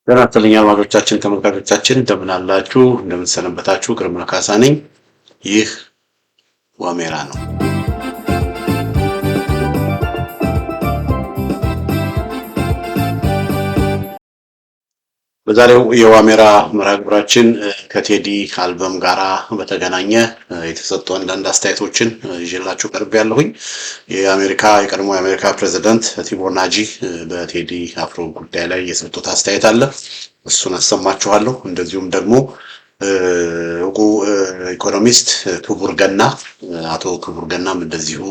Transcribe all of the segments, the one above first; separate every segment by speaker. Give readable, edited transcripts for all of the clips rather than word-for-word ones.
Speaker 1: ጤና ይስጥልኝ አድማጮቻችን ተመልካቾቻችን እንደምን አላችሁ? እንደምን ሰነበታችሁ? ግርማ ካሳ ነኝ። ይህ ዋሜራ ነው። በዛሬው የዋሜራ መርሃ ግብራችን ከቴዲ አልበም ጋራ በተገናኘ የተሰጡ አንዳንድ አስተያየቶችን ይዤላችሁ ቀርቤያለሁኝ። የቀድሞ የአሜሪካ ፕሬዝዳንት ቲቦር ናጂ በቴዲ አፍሮ ጉዳይ ላይ የሰጡት አስተያየት አለ። እሱን አሰማችኋለሁ። እንደዚሁም ደግሞ እውቁ ኢኮኖሚስት ክቡር ገና አቶ ክቡር ገናም እንደዚሁ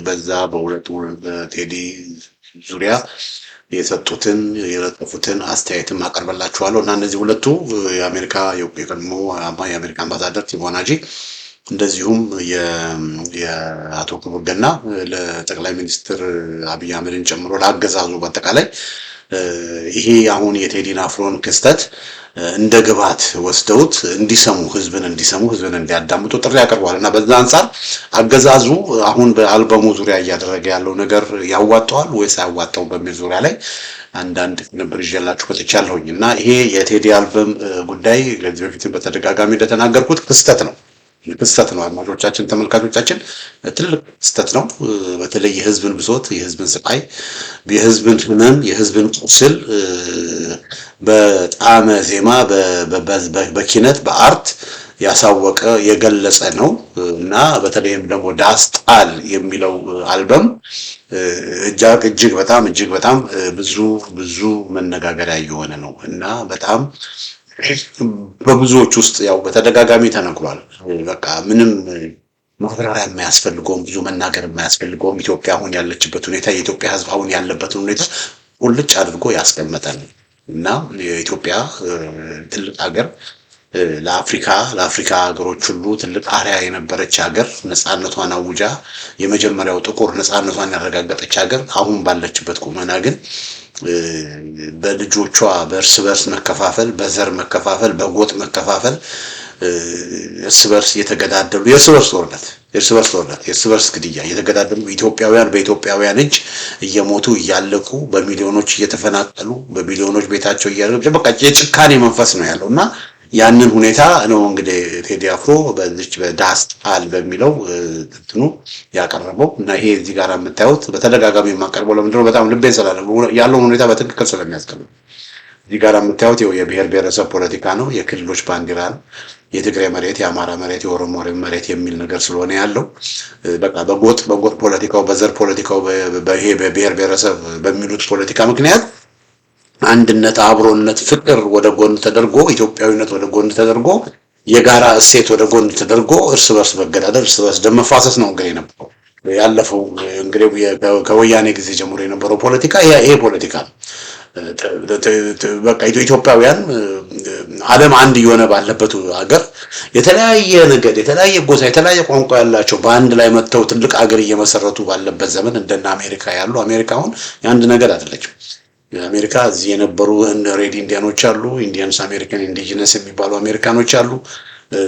Speaker 1: በዛ በሁለቱ ቴዲ ዙሪያ የሰጡትን የለጠፉትን አስተያየትም አቀርበላችኋለሁ እና እነዚህ ሁለቱ የቀድሞ የአሜሪካ አምባሳደር ቲቦር ናጂ እንደዚሁም የአቶ ክቡር ገና ለጠቅላይ ሚኒስትር አብይ አህመድን ጨምሮ ለአገዛዙ በአጠቃላይ ይሄ አሁን የቴዲን አፍሮን ክስተት እንደ ግብዓት ወስደውት ህዝብን እንዲያዳምጡ ጥሪ ያቀርባል እና በዛ አንፃር አገዛዙ አሁን በአልበሙ ዙሪያ እያደረገ ያለው ነገር ያዋጣዋል ወይስ አያዋጣውም በሚል ዙሪያ ላይ አንዳንድ ነበር ይዤላችሁ መጥቻለሁኝ እና ይሄ የቴዲ አልበም ጉዳይ ከዚህ በፊት በተደጋጋሚ እንደተናገርኩት ክስተት ነው። አድማጮቻችን ተመልካቾቻችን ትልቅ ክስተት ነው። በተለይ የህዝብን ብሶት፣ የህዝብን ስቃይ፣ የህዝብን ህመም፣ የህዝብን ቁስል በጣዕመ ዜማ በኪነት በአርት ያሳወቀ የገለጸ ነው እና በተለይም ደግሞ ዳስጣል የሚለው አልበም እጅግ በጣም ብዙ መነጋገሪያ የሆነ ነው እና በጣም በብዙዎች ውስጥ ያው በተደጋጋሚ ተነግሯል። በቃ ምንም ማብራሪያ የማያስፈልገውም ብዙ መናገር የማያስፈልገውም ኢትዮጵያ አሁን ያለችበት ሁኔታ የኢትዮጵያ ህዝብ አሁን ያለበትን ሁኔታ ሁልጭ አድርጎ ያስቀመጠ ነው እና የኢትዮጵያ ትልቅ ሀገር ለአፍሪካ ሀገሮች ሁሉ ትልቅ አርአያ የነበረች ሀገር ነፃነቷን አውጃ የመጀመሪያው ጥቁር ነፃነቷን ያረጋገጠች ሀገር አሁን ባለችበት ቁመና ግን በልጆቿ በእርስ በርስ መከፋፈል፣ በዘር መከፋፈል፣ በጎጥ መከፋፈል እርስ በርስ እየተገዳደሉ የእርስ በርስ ግድያ እየተገዳደሉ ኢትዮጵያውያን በኢትዮጵያውያን እጅ እየሞቱ እያለቁ በሚሊዮኖች እየተፈናቀሉ በሚሊዮኖች ቤታቸው እያደረጉ በቃ የጭካኔ መንፈስ ነው ያለው እና ያንን ሁኔታ ነው እንግዲህ ቴዲ አፍሮ በዚች በዳስጣል በሚለው እንትኑ ያቀረበው እና ይሄ እዚህ ጋር የምታዩት በተደጋጋሚ የማቀርበው ለምንድን ነው በጣም ልቤ ስላለ ያለውን ሁኔታ በትክክል ስለሚያስቀምጥ እዚህ ጋር የምታዩት የብሔር ብሔረሰብ ፖለቲካ ነው፣ የክልሎች ባንዲራ ነው፣ የትግራይ መሬት፣ የአማራ መሬት፣ የኦሮሞ መሬት የሚል ነገር ስለሆነ ያለው በቃ በጎጥ ፖለቲካው፣ በዘር ፖለቲካው፣ በይሄ በብሔር ብሔረሰብ በሚሉት ፖለቲካ ምክንያት አንድነት፣ አብሮነት፣ ፍቅር ወደ ጎን ተደርጎ ኢትዮጵያዊነት ወደ ጎን ተደርጎ የጋራ እሴት ወደ ጎን ተደርጎ እርስ በርስ መገዳደል፣ እርስ በርስ ደም መፋሰስ ነው እንግዲህ የነበረው ያለፈው እንግዲህ ከወያኔ ጊዜ ጀምሮ የነበረው ፖለቲካ ይሄ ፖለቲካ ነው። በቃ ኢትዮጵያውያን ዓለም አንድ የሆነ ባለበት ሀገር የተለያየ ነገድ፣ የተለያየ ጎሳ፣ የተለያየ ቋንቋ ያላቸው በአንድ ላይ መጥተው ትልቅ ሀገር እየመሰረቱ ባለበት ዘመን እንደና አሜሪካ ያሉ አሜሪካ አሁን የአንድ ነገድ አይደለችም። አሜሪካ እዚህ የነበሩ ሬድ ኢንዲያኖች አሉ፣ ኢንዲያንስ አሜሪካን ኢንዲጂነስ የሚባሉ አሜሪካኖች አሉ።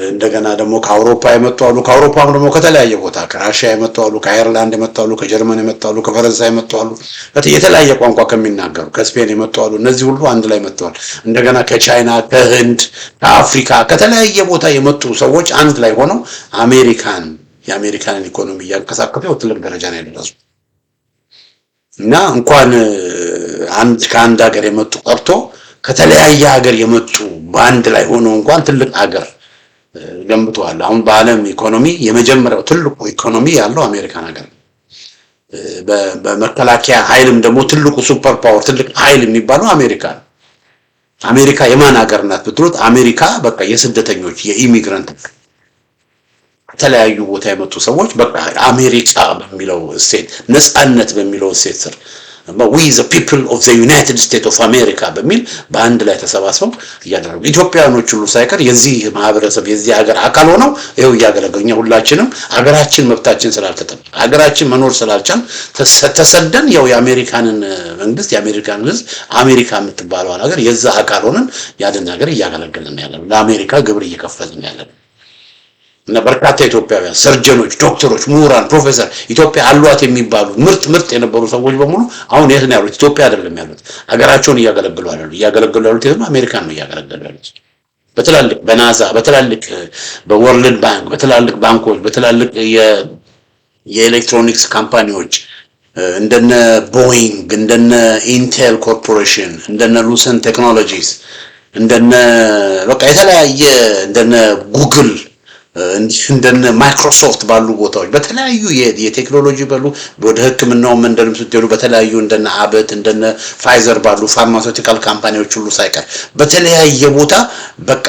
Speaker 1: እንደገና ደግሞ ከአውሮፓ የመጡ አሉ፣ ከአውሮፓም ደግሞ ከተለያየ ቦታ ከራሽያ የመጡ አሉ፣ ከአየርላንድ የመጡ አሉ፣ ከጀርመን የመጡ አሉ፣ ከፈረንሳይ የመጡ አሉ፣ የተለያየ ቋንቋ ከሚናገሩ ከስፔን የመጡ አሉ። እነዚህ ሁሉ አንድ ላይ መጥተዋል። እንደገና ከቻይና፣ ከህንድ፣ ከአፍሪካ ከተለያየ ቦታ የመጡ ሰዎች አንድ ላይ ሆነው የአሜሪካንን ኢኮኖሚ እያንቀሳቀሱ ትልቅ ደረጃ ነው ያደረሱ እና እንኳን ከአንድ ሀገር የመጡ ቀርቶ ከተለያየ ሀገር የመጡ በአንድ ላይ ሆነው እንኳን ትልቅ ሀገር ገንብተዋል። አሁን በዓለም ኢኮኖሚ የመጀመሪያው ትልቁ ኢኮኖሚ ያለው አሜሪካን ሀገር ነው። በመከላከያ ኃይልም ደግሞ ትልቁ ሱፐር ፓወር ትልቅ ኃይል የሚባለው አሜሪካ ነው። አሜሪካ የማን ሀገር ናት ብትሉት አሜሪካ በቃ የስደተኞች የኢሚግራንት ከተለያዩ ቦታ የመጡ ሰዎች በቃ አሜሪካ በሚለው ስቴት ነፃነት በሚለው ስቴት ስር we the people of the United States of America በሚል በአንድ ላይ ተሰባስበው እያደረጉ ኢትዮጵያኖች ሁሉ ሳይቀር የዚህ ማህበረሰብ የዚህ ሀገር አካል ሆነው ይኸው እያገለገሉ ሁላችንም ሀገራችን መብታችን ስላልተጠበቀ ሀገራችን መኖር ስላልቻል ተሰደን ያው የአሜሪካንን መንግስት የአሜሪካን ህዝብ አሜሪካ የምትባለው ሀገር የዛ አካል ሆነን ያንን ሀገር እያገለገልን ያለን ለአሜሪካ ግብር እየከፈልን ያለን እና በርካታ ኢትዮጵያውያን ሰርጀኖች፣ ዶክተሮች፣ ምሁራን፣ ፕሮፌሰር ኢትዮጵያ አሏት የሚባሉ ምርጥ የነበሩ ሰዎች በሙሉ አሁን የት ነው ያሉት? ኢትዮጵያ አይደለም ያሉት። ሀገራቸውን እያገለገሉ ያሉት አሜሪካን ነው እያገለገሉ ያሉት። በትላልቅ በናዛ በትላልቅ በወርልድ ባንክ በትላልቅ ባንኮች በትላልቅ የኤሌክትሮኒክስ ካምፓኒዎች እንደነ ቦይንግ እንደነ ኢንቴል ኮርፖሬሽን እንደነ ሉሰን ቴክኖሎጂስ እንደነ በቃ የተለያየ እንደነ ጉግል እንደነ ማይክሮሶፍት ባሉ ቦታዎች በተለያዩ የቴክኖሎጂ ባሉ ወደ ህክምናው መንደርም ስትሄዱ በተለያዩ እንደነ አበት እንደነ ፋይዘር ባሉ ፋርማሲውቲካል ካምፓኒዎች ሁሉ ሳይቀር በተለያየ ቦታ በቃ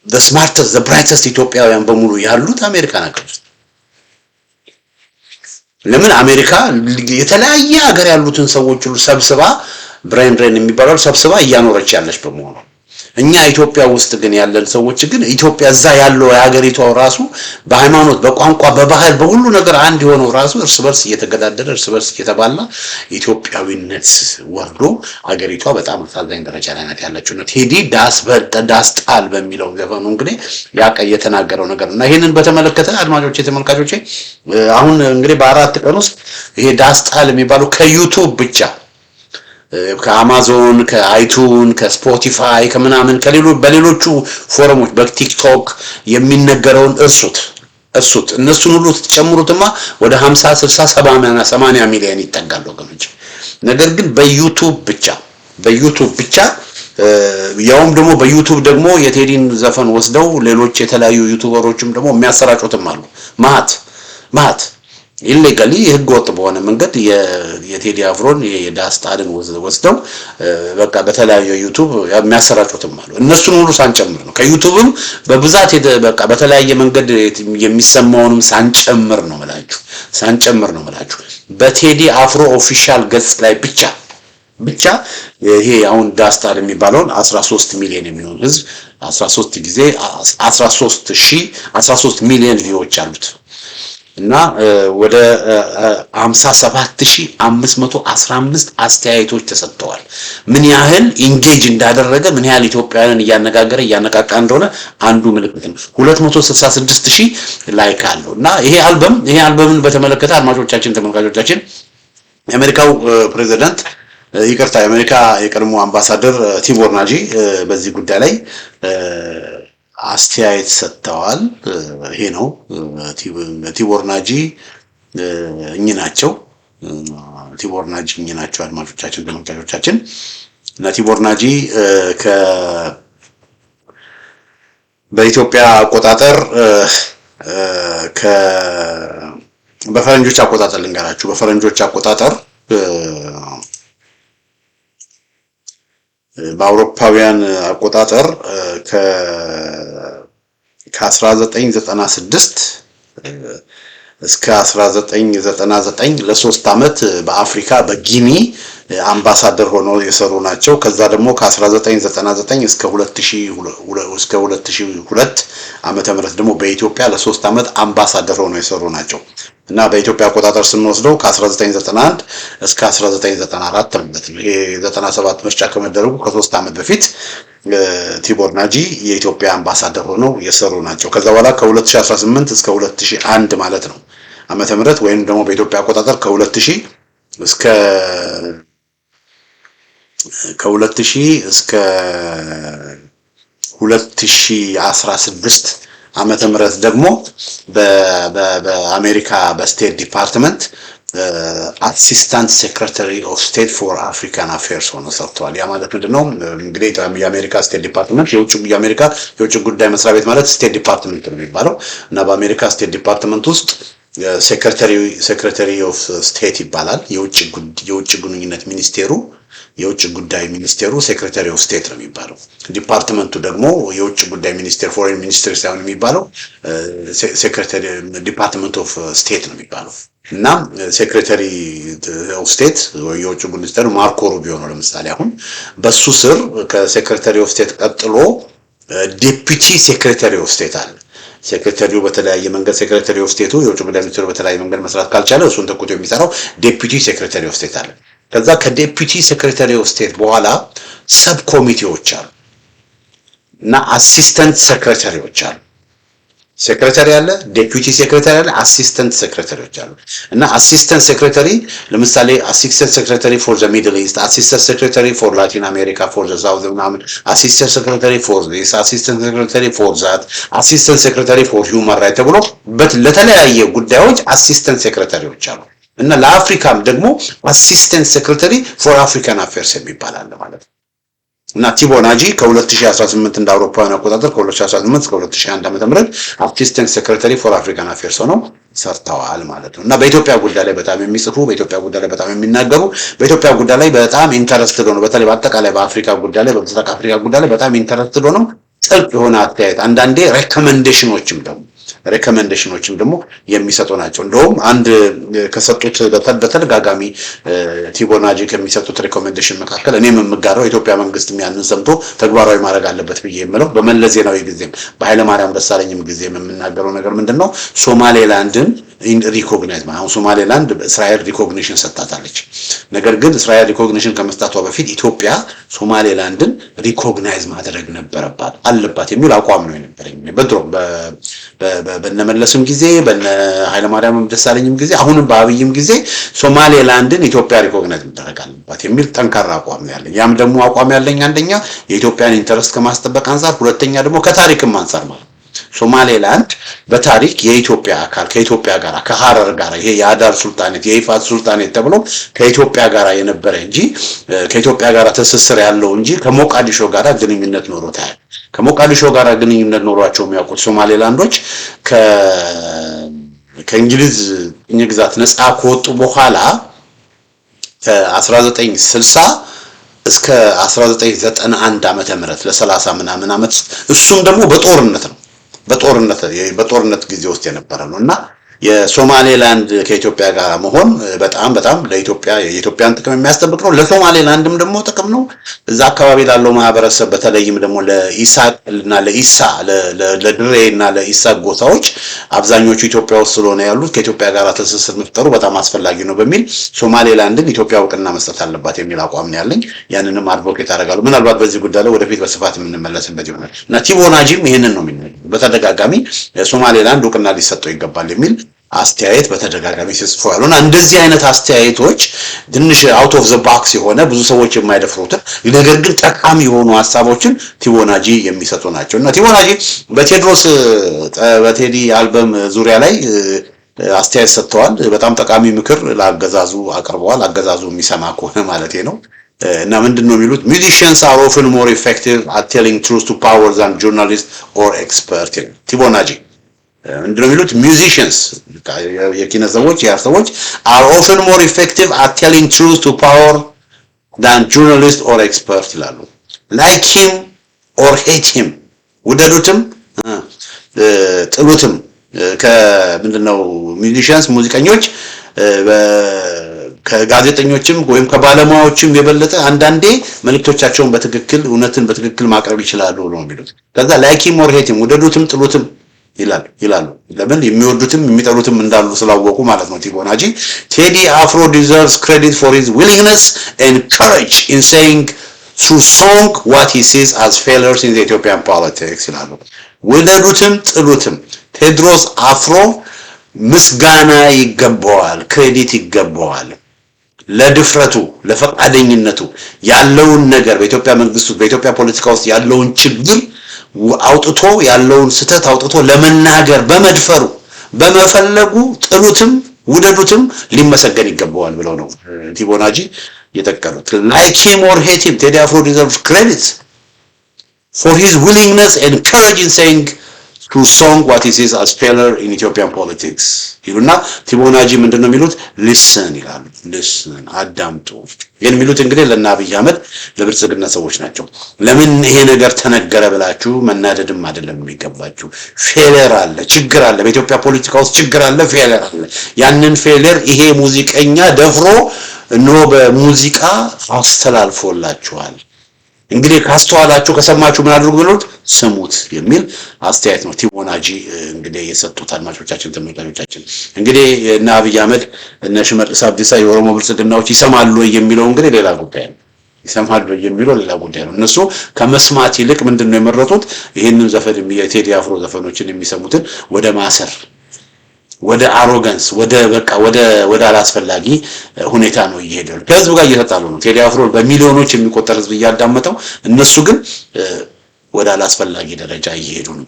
Speaker 1: the smartest the brightest ኢትዮጵያውያን በሙሉ ያሉት አሜሪካ ናቸው። ለምን አሜሪካ የተለያየ ሀገር ያሉትን ሰዎች ሁሉ ሰብስባ ብሬን ድሬን የሚባለው ሰብስባ እያኖረች ያለች በመሆኑ እኛ ኢትዮጵያ ውስጥ ግን ያለን ሰዎች ግን ኢትዮጵያ እዛ ያለው የሀገሪቷ ራሱ በሃይማኖት በቋንቋ በባህል በሁሉ ነገር አንድ የሆነው ራሱ እርስ በርስ እየተገዳደረ እርስ በርስ እየተባላ ኢትዮጵያዊነት ወርዶ ሀገሪቷ በጣም አሳዛኝ ደረጃ ላይ ናት ያለችው ነው። ቴዲ ዳስ ጣል በሚለው ዘፈኑ እንግዲህ ያቀ የተናገረው ነገር እና ይሄንን በተመለከተ አድማጮቼ ተመልካቾቼ አሁን እንግዲህ በአራት ቀን ውስጥ ይሄ ዳስ ጣል የሚባለው ከዩቲዩብ ብቻ ከአማዞን ከአይቱን ከስፖቲፋይ ከምናምን በሌሎቹ ፎረሞች በቲክቶክ የሚነገረውን እርሱት እነሱን ሁሉ ተጨምሩትማ ወደ 50 60 70 80 ሚሊዮን ይጠጋሉ ወገኖች። ነገር ግን በዩቲዩብ ብቻ ያውም ደግሞ በዩቲዩብ ደግሞ የቴዲን ዘፈን ወስደው ሌሎች የተለያዩ ዩቲዩበሮችም ደግሞ የሚያሰራጩትም አሉ። ማት ኢሌጋሊ ህገ ወጥ በሆነ መንገድ የቴዲ አፍሮን የዳስ ጣልን ወስደው በቃ በተለያዩ ዩቲዩብ የሚያሰራጩትም አሉ። እነሱን ሁሉ ሳንጨምር ነው ከዩቲዩብም በብዛት በቃ በተለያየ መንገድ የሚሰማውንም ሳንጨምር ነው ማለት በቴዲ አፍሮ ኦፊሻል ገጽ ላይ ብቻ ይሄ አሁን ዳስ ጣል የሚባለውን 13 ሚሊዮን የሚሆን ህዝብ 13 ጊዜ 13 ሚሊዮን ቪዎች አሉት እና ወደ 57515 አስተያየቶች ተሰጥተዋል። ምን ያህል ኢንጌጅ እንዳደረገ ምን ያህል ኢትዮጵያውያንን እያነጋገረ እያነቃቃ እንደሆነ አንዱ ምልክት ነው። 266000 ላይክ አለው እና ይሄ አልበምን በተመለከተ አድማጮቻችን ተመልካቾቻችን የአሜሪካው ፕሬዝዳንት ይቅርታ የአሜሪካ የቀድሞ አምባሳደር ቲቦር ናጂ በዚህ ጉዳይ ላይ አስተያየት ሰጥተዋል። ይሄ ነው ቲቦር ናጂ እኚህ ናቸው አድማጮቻችን ተመልካቾቻችን እና ቲቦር ናጂ በኢትዮጵያ አቆጣጠር በፈረንጆች አቆጣጠር ልንገራችሁ በፈረንጆች አቆጣጠር በአውሮፓውያን አቆጣጠር ከ1996 እስከ 1999 ለ3 አመት በአፍሪካ በጊኒ አምባሳደር ሆነው የሰሩ ናቸው። ከዛ ደግሞ ከ1999 እስከ 2002 ዓመተ ምህረት ደግሞ በኢትዮጵያ ለ3 አመት አምባሳደር ሆነው የሰሩ ናቸው እና በኢትዮጵያ አቆጣጠር ስንወስደው ከ1991 እስከ 1994 ማለት ነው። ይሄ 97 ምርጫ ከመደረጉ ከ3 አመት በፊት ቲቦር ናጂ የኢትዮጵያ አምባሳደር ሆነው የሰሩ ናቸው። ከዛ በኋላ ከ2018 እስከ 2001 ማለት ነው ዓመተ ምህረት ወይም ደግሞ በኢትዮጵያ አቆጣጠር ከ2000 እስከ 2016 ዓመተ ምህረት ደግሞ በአሜሪካ በስቴት ዲፓርትመንት አሲስታንት ሴክሬታሪ ኦፍ ስቴት ፎር አፍሪካን አፌርስ ሆነው ሰርተዋል። ያ ማለት ምንድነው? እንግዲህ የአሜሪካ ስቴት ዲፓርትመንት የአሜሪካ የውጭ ጉዳይ መስሪያ ቤት ማለት ስቴት ዲፓርትመንት ነው የሚባለው እና በአሜሪካ ስቴት ዲፓርትመንት ውስጥ ሴክሬታሪ ኦፍ ስቴት ይባላል። የውጭ ግንኙነት ሚኒስቴሩ የውጭ ጉዳይ ሚኒስቴሩ ሴክሬታሪ ኦፍ ስቴት ነው የሚባለው። ዲፓርትመንቱ ደግሞ የውጭ ጉዳይ ሚኒስቴር ፎሬን ሚኒስቴር ሳይሆን የሚባለው ሴክሬታሪ ዲፓርትመንት ኦፍ ስቴት ነው የሚባለው እና ሴክሬታሪ ኦፍ ስቴት የውጭ ጉዳይ ሚኒስቴር ማርኮ ሩቢዮ ነው። ለምሳሌ አሁን በሱ ስር ከሴክሬታሪ ኦፍ ስቴት ቀጥሎ ዴፒቲ ሴክሬታሪ ኦፍ ስቴት አለ። ሴክሬታሪው በተለያየ መንገድ ሴክሬታሪ ኦፍ ስቴቱ የውጭ ጉዳይ ሚኒስቴሩ በተለያየ መንገድ መስራት ካልቻለ እሱን ተኩቶ የሚሰራው ዴፒቲ ሴክሬታሪ ኦፍ ስቴት አለ። ከዛ ከዴፒቲ ሴክሬታሪ ኦፍ ስቴት በኋላ ሰብ ኮሚቴዎች አሉ እና አሲስታንት ሴክሬታሪዎች አሉ ሴክሬታሪ አለ፣ ዴፒዩቲ ሴክሬታሪ አለ፣ አሲስታንት ሴክሬታሪዎች አሉ። እና አሲስታንት ሴክሬታሪ ለምሳሌ አሲስታንት ሴክሬታሪ ፎር ዘ ሚድል ኢስት፣ አሲስታንት ሴክሬታሪ ፎር ላቲን አሜሪካ፣ ፎር ዘ ሳውዝ ምናምን፣ አሲስታንት ሴክሬታሪ ፎር ዚስ፣ አሲስታንት ሴክሬታሪ ፎር ዛት፣ አሲስታንት ሴክሬታሪ ፎር ሂውማን ራይት ተብሎ ለተለያየ ጉዳዮች አሲስታንት ሴክሬታሪዎች አሉ። እና ለአፍሪካም ደግሞ አሲስታንት ሴክሬታሪ ፎር አፍሪካን አፌርስ የሚባል አለ ማለት ነው። እና ቲቦናጂ ከ2018 እንደ አውሮፓውያን አቆጣጠር ከ2018 እስከ 2001 ዓ.ም አሲስታንት ሴክሬታሪ ፎር አፍሪካን አፌርስ ሆነው ሰርተዋል ማለት ነው። እና በኢትዮጵያ ጉዳይ ላይ በጣም የሚጽፉ፣ በኢትዮጵያ ጉዳይ ላይ በጣም የሚናገሩ፣ በኢትዮጵያ ጉዳይ ላይ በጣም ኢንተረስትድ ሆነው በተለይ በአጠቃላይ በአፍሪካ ጉዳይ ላይ በምስራቅ አፍሪካ ጉዳይ ላይ በጣም ኢንተረስትድ ሆነው ጥልቅ የሆነ አስተያየት አንዳንዴ ሬኮመንዴሽኖችም ደግሞ የሚሰጡ ናቸው። እንደውም አንድ ከሰጡት በተደጋጋሚ ቲቦናጂ ከሚሰጡት ሬኮመንዴሽን መካከል እኔም የምጋራው የኢትዮጵያ መንግስት ያንን ሰምቶ ተግባራዊ ማድረግ አለበት ብዬ የምለው በመለስ ዜናዊ ጊዜም በኃይለ ማርያም ደሳለኝም ጊዜም የምናገረው ነገር ምንድነው ሶማሌላንድን ሪኮግናይዝ አሁን ሶማሌላንድ እስራኤል ሪኮግኒሽን ሰጣታለች። ነገር ግን እስራኤል ሪኮግኒሽን ከመስጣቷ በፊት ኢትዮጵያ ሶማሌላንድን ሪኮግናይዝ ማድረግ አለባት የሚል አቋም ነው የነበረኝ በድሮ በነመለስም ጊዜ በነ ኃይለ ማርያም ደሳለኝም ጊዜ አሁንም በአብይም ጊዜ ሶማሌላንድን ኢትዮጵያ ሪኮግናይዝ ማድረግ አለባት የሚል ጠንካራ አቋም ነው ያለኝ። ያም ደግሞ አቋም ያለኝ አንደኛ የኢትዮጵያን ኢንተረስት ከማስጠበቅ አንፃር፣ ሁለተኛ ደግሞ ከታሪክም አንፃር ማለት ሶማሌላንድ በታሪክ የኢትዮጵያ አካል ከኢትዮጵያ ጋር ከሐረር ጋር ይሄ የአዳር ሱልጣኔት የኢፋት ሱልጣኔት ተብሎ ከኢትዮጵያ ጋር የነበረ እንጂ ከኢትዮጵያ ጋር ትስስር ያለው እንጂ ከሞቃዲሾ ጋር ግንኙነት ኖሮታል። ከሞቃዲሾ ጋር ግንኙነት ኖሯቸው የሚያውቁት ሶማሌላንዶች ከእንግሊዝ ቅኝ ግዛት ነፃ ከወጡ በኋላ ከ1960 እስከ 1991 ዓመተ ምህረት ለ30 ምናምን ዓመት እሱም ደግሞ በጦርነት ጊዜ ውስጥ የነበረ ነውና የሶማሌላንድ ከኢትዮጵያ ጋር መሆን በጣም ለኢትዮጵያ የኢትዮጵያን ጥቅም የሚያስጠብቅ ነው። ለሶማሌላንድም ደግሞ ጥቅም ነው። እዛ አካባቢ ላለው ማህበረሰብ በተለይም ደግሞ ለኢሳቅ እና ለኢሳ ለድሬ እና ለኢሳቅ ጎሳዎች አብዛኞቹ ኢትዮጵያ ውስጥ ስለሆነ ያሉት ከኢትዮጵያ ጋር ትስስር መፍጠሩ በጣም አስፈላጊ ነው በሚል ሶማሌላንድን ኢትዮጵያ እውቅና መስጠት አለባት የሚል አቋም ነው ያለኝ። ያንንም አድቮኬት አደርጋለሁ። ምናልባት በዚህ ጉዳይ ላይ ወደፊት በስፋት የምንመለስበት ይሆናል እና ቲቦናጂም ይሄንን ነው የሚነግረው። በተደጋጋሚ ሶማሌላንድ እውቅና ሊሰጠው ይገባል የሚል አስተያየት በተደጋጋሚ ሲጽፉ ያሉና እንደዚህ አይነት አስተያየቶች ትንሽ አውት ኦፍ ዘ ባክስ የሆነ ብዙ ሰዎች የማይደፍሩት ነገር ግን ጠቃሚ የሆኑ ሀሳቦችን ቲቦናጂ የሚሰጡ ናቸውና ቲቦናጂ በቴዲ አልበም ዙሪያ ላይ አስተያየት ሰጥተዋል። በጣም ጠቃሚ ምክር ለአገዛዙ አቅርበዋል። አገዛዙ የሚሰማ ከሆነ ማለት ነው። እና ምንድነው የሚሉት musicians are often more effective at telling truth to power than journalists or experts ቲቦናጂ ምንድነው የሚሉት musicians የኪነ ሰዎች የአርት ሰዎች are often more effective at telling truth to power than journalists or experts ይላሉ። like him or hate him ውደዱትም ጥሉትም ከምንድነው musicians ሙዚቀኞች ከጋዜጠኞችም ወይም ከባለሙያዎችም የበለጠ አንዳንዴ መልእክቶቻቸውን በትክክል እውነትን በትክክል ማቅረብ ይችላሉ ነው የሚሉት። ከዛ like him or hate him ውደዱትም ጥሉትም ይላሉ። ለምን የሚወዱትም የሚጠሉትም እንዳሉ ስላወቁ ማለት ነው። ቲቦናጂ Teddy Afro deserves credit for his willingness and courage in saying through song what he sees as failures in the Ethiopian politics ይላሉ። ውደዱትም ጥሉትም ቴድሮስ አፍሮ ምስጋና ይገባዋል፣ ክሬዲት ይገባዋል ለድፍረቱ ለፈቃደኝነቱ ያለውን ነገር በኢትዮጵያ መንግስት በኢትዮጵያ ፖለቲካ ውስጥ ያለውን ችግር አውጥቶ ያለውን ስተት አውጥቶ ለመናገር በመድፈሩ በመፈለጉ ጥሉትም ውደዱትም ሊመሰገን ይገባዋል ብለው ነው ቲቦናጂ የጠቀሉት። like him or hate him Teddy Afro deserves credit for his willingness and courage in saying through song what he sees as failure in Ethiopian politics ይሉና ቲቦናጂ ምንድነው የሚሉት listen ይላሉ። listen አዳምጡ። ይሄን የሚሉት እንግዲህ ለአብይ አህመድ ለብልጽግና ሰዎች ናቸው። ለምን ይሄ ነገር ተነገረ ብላችሁ መናደድም አይደለም የሚገባችሁ። ፌለር አለ፣ ችግር አለ፣ በኢትዮጵያ ፖለቲካ ውስጥ ችግር አለ፣ ፌለር አለ። ያንን ፌለር ይሄ ሙዚቀኛ ደፍሮ ነው በሙዚቃ አስተላልፎላችኋል። እንግዲህ ካስተዋላችሁ ከሰማችሁ ምን አድርጉ ብሉት ስሙት የሚል አስተያየት ነው ቲቦናጂ እንግዲህ የሰጡት። አድማጮቻችን ተመልካቾቻችን እንግዲህ እና አብይ አህመድ እና ሽመልስ አብዲሳ የኦሮሞ ብልጽግናዎች ይሰማሉ የሚለው እንግዲህ ሌላ ጉዳይ ነው። ይሰማሉ የሚለው ሌላ ጉዳይ ነው። እነሱ ከመስማት ይልቅ ምንድነው የመረጡት? ይሄንን ዘፈን የቴዲ አፍሮ ዘፈኖችን የሚሰሙትን ወደ ማሰር፣ ወደ አሮጋንስ፣ ወደ አላስፈላጊ ሁኔታ ነው እየሄደ ከህዝብ ጋር እየተጣሉ ነው። ቴዲ አፍሮ በሚሊዮኖች የሚቆጠር ህዝብ እያዳመጠው፣ እነሱ ግን ወደ አላስፈላጊ ደረጃ እየሄዱ ነው።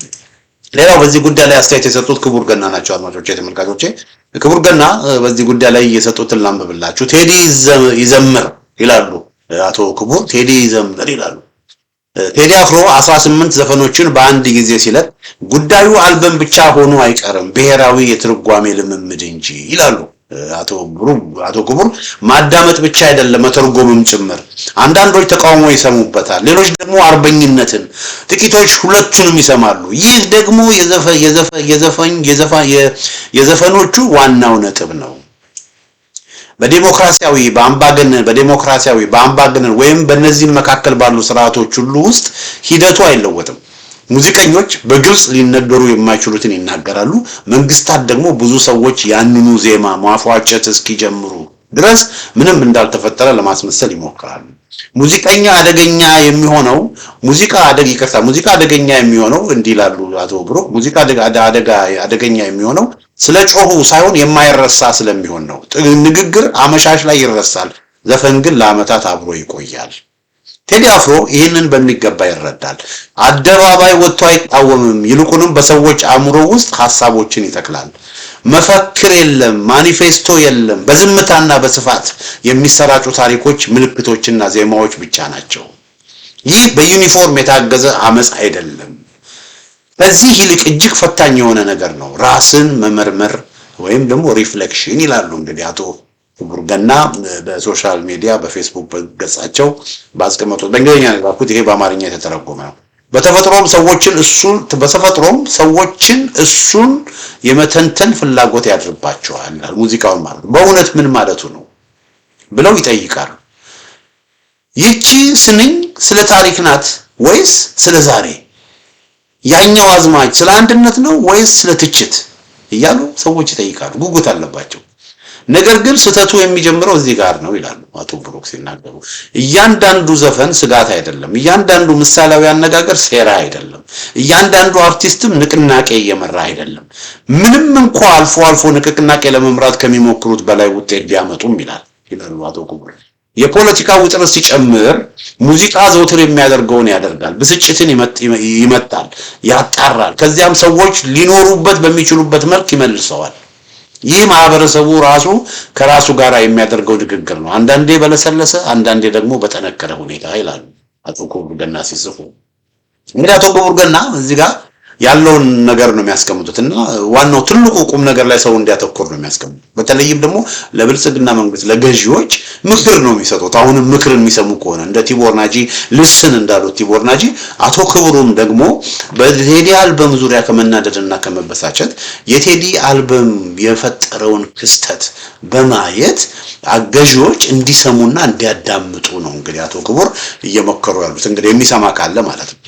Speaker 1: ሌላው በዚህ ጉዳይ ላይ አስተያየት የሰጡት ክቡር ገና ናቸው። አድማጮቼ፣ ተመልካቾቼ ክቡር ገና በዚህ ጉዳይ ላይ የሰጡትን ላንብብላችሁ። ቴዲ ይዘምር ይላሉ አቶ ክቡር። ቴዲ ይዘምር ይላሉ። ቴዲ አፍሮ 18 ዘፈኖችን በአንድ ጊዜ ሲለቅ ጉዳዩ አልበም ብቻ ሆኖ አይቀርም፣ ብሔራዊ የትርጓሜ ልምምድ እንጂ ይላሉ አቶ ክቡር። ማዳመጥ ብቻ አይደለም መተርጎምም ጭምር። አንዳንዶች ተቃውሞ ይሰሙበታል፣ ሌሎች ደግሞ አርበኝነትን፣ ጥቂቶች ሁለቱንም ይሰማሉ። ይህ ደግሞ የዘፈኖቹ ዋናው ነጥብ ነው። በዲሞክራሲያዊ በአምባገነን ወይም በእነዚህም መካከል ባሉ ስርዓቶች ሁሉ ውስጥ ሂደቱ አይለወጥም። ሙዚቀኞች በግልጽ ሊነገሩ የማይችሉትን ይናገራሉ። መንግስታት ደግሞ ብዙ ሰዎች ያንኑ ዜማ ማፏጨት እስኪጀምሩ ድረስ ምንም እንዳልተፈጠረ ለማስመሰል ይሞክራሉ። ሙዚቃ አደገኛ የሚሆነው እንዲላሉ አቶ ብሩክ፣ ሙዚቃ አደገኛ የሚሆነው ስለ ጮሁ ሳይሆን የማይረሳ ስለሚሆን ነው። ንግግር አመሻሽ ላይ ይረሳል፣ ዘፈን ግን ለአመታት አብሮ ይቆያል። ቴዲ አፍሮ ይህንን በሚገባ ይረዳል። አደባባይ ወጥቶ አይቃወምም፣ ይልቁንም በሰዎች አእምሮ ውስጥ ሐሳቦችን ይተክላል። መፈክር የለም፣ ማኒፌስቶ የለም። በዝምታና በስፋት የሚሰራጩ ታሪኮች፣ ምልክቶችና ዜማዎች ብቻ ናቸው። ይህ በዩኒፎርም የታገዘ አመጽ አይደለም። ከዚህ ይልቅ እጅግ ፈታኝ የሆነ ነገር ነው ራስን መመርመር ወይም ደግሞ ሪፍሌክሽን ይላሉ። እንግዲህ አቶ ክቡር ገና በሶሻል ሚዲያ በፌስቡክ ገጻቸው ባስቀመጡት በእንግሊዝኛ ነው ያልኩት፣ ይሄ በአማርኛ የተተረጎመ ነው። በተፈጥሮም ሰዎችን እሱን የመተንተን ፍላጎት ያድርባቸዋል። ሙዚቃውን ማለት በእውነት ምን ማለቱ ነው ብለው ይጠይቃሉ። ይህቺ ስንኝ ስለ ታሪክ ናት ወይስ ስለ ዛሬ? ያኛው አዝማች ስለ አንድነት ነው ወይስ ስለ ትችት እያሉ ሰዎች ይጠይቃሉ። ጉጉት አለባቸው። ነገር ግን ስተቱ የሚጀምረው እዚህ ጋር ነው ይላሉ አቶ ብሩክ ሲናገሩ። እያንዳንዱ ዘፈን ስጋት አይደለም፣ እያንዳንዱ ምሳሌያዊ አነጋገር ሴራ አይደለም፣ እያንዳንዱ አርቲስትም ንቅናቄ እየመራ አይደለም። ምንም እንኳን አልፎ አልፎ ንቅናቄ ለመምራት ከሚሞክሩት በላይ ውጤት ቢያመጡም ይላሉ አቶ ብሩክ። የፖለቲካ ውጥረት ሲጨምር ሙዚቃ ዘውትር የሚያደርገውን ያደርጋል። ብስጭትን ይመጣል፣ ያጣራል። ከዚያም ሰዎች ሊኖሩበት በሚችሉበት መልክ ይመልሰዋል። ይህ ማህበረሰቡ ራሱ ከራሱ ጋር የሚያደርገው ንግግር ነው። አንዳንዴ በለሰለሰ፣ አንዳንዴ ደግሞ በጠነከረ ሁኔታ ይላሉ አቶ ክቡር ገና ሲጽፉ። እንግዲህ አቶ ክቡር ገና እዚህ ጋር ያለውን ነገር ነው የሚያስቀምጡትና ዋናው ትልቁ ቁም ነገር ላይ ሰው እንዲያተኩር ነው የሚያስቀምጡት። በተለይም ደግሞ ለብልጽግና መንግስት ለገዢዎች ምክር ነው የሚሰጡት። አሁንም ምክር የሚሰሙ ከሆነ እንደ ቲቦር ናጂ ልስን እንዳሉት ቲቦር ናጂ፣ አቶ ክቡሩም ደግሞ በቴዲ አልበም ዙሪያ ከመናደድና ከመበሳጨት የቴዲ አልበም የፈጠረውን ክስተት በማየት ገዢዎች እንዲሰሙና እንዲያዳምጡ ነው እንግዲህ አቶ ክቡር እየመከሩ ያሉት። እንግዲህ የሚሰማ ካለ ማለት ነው።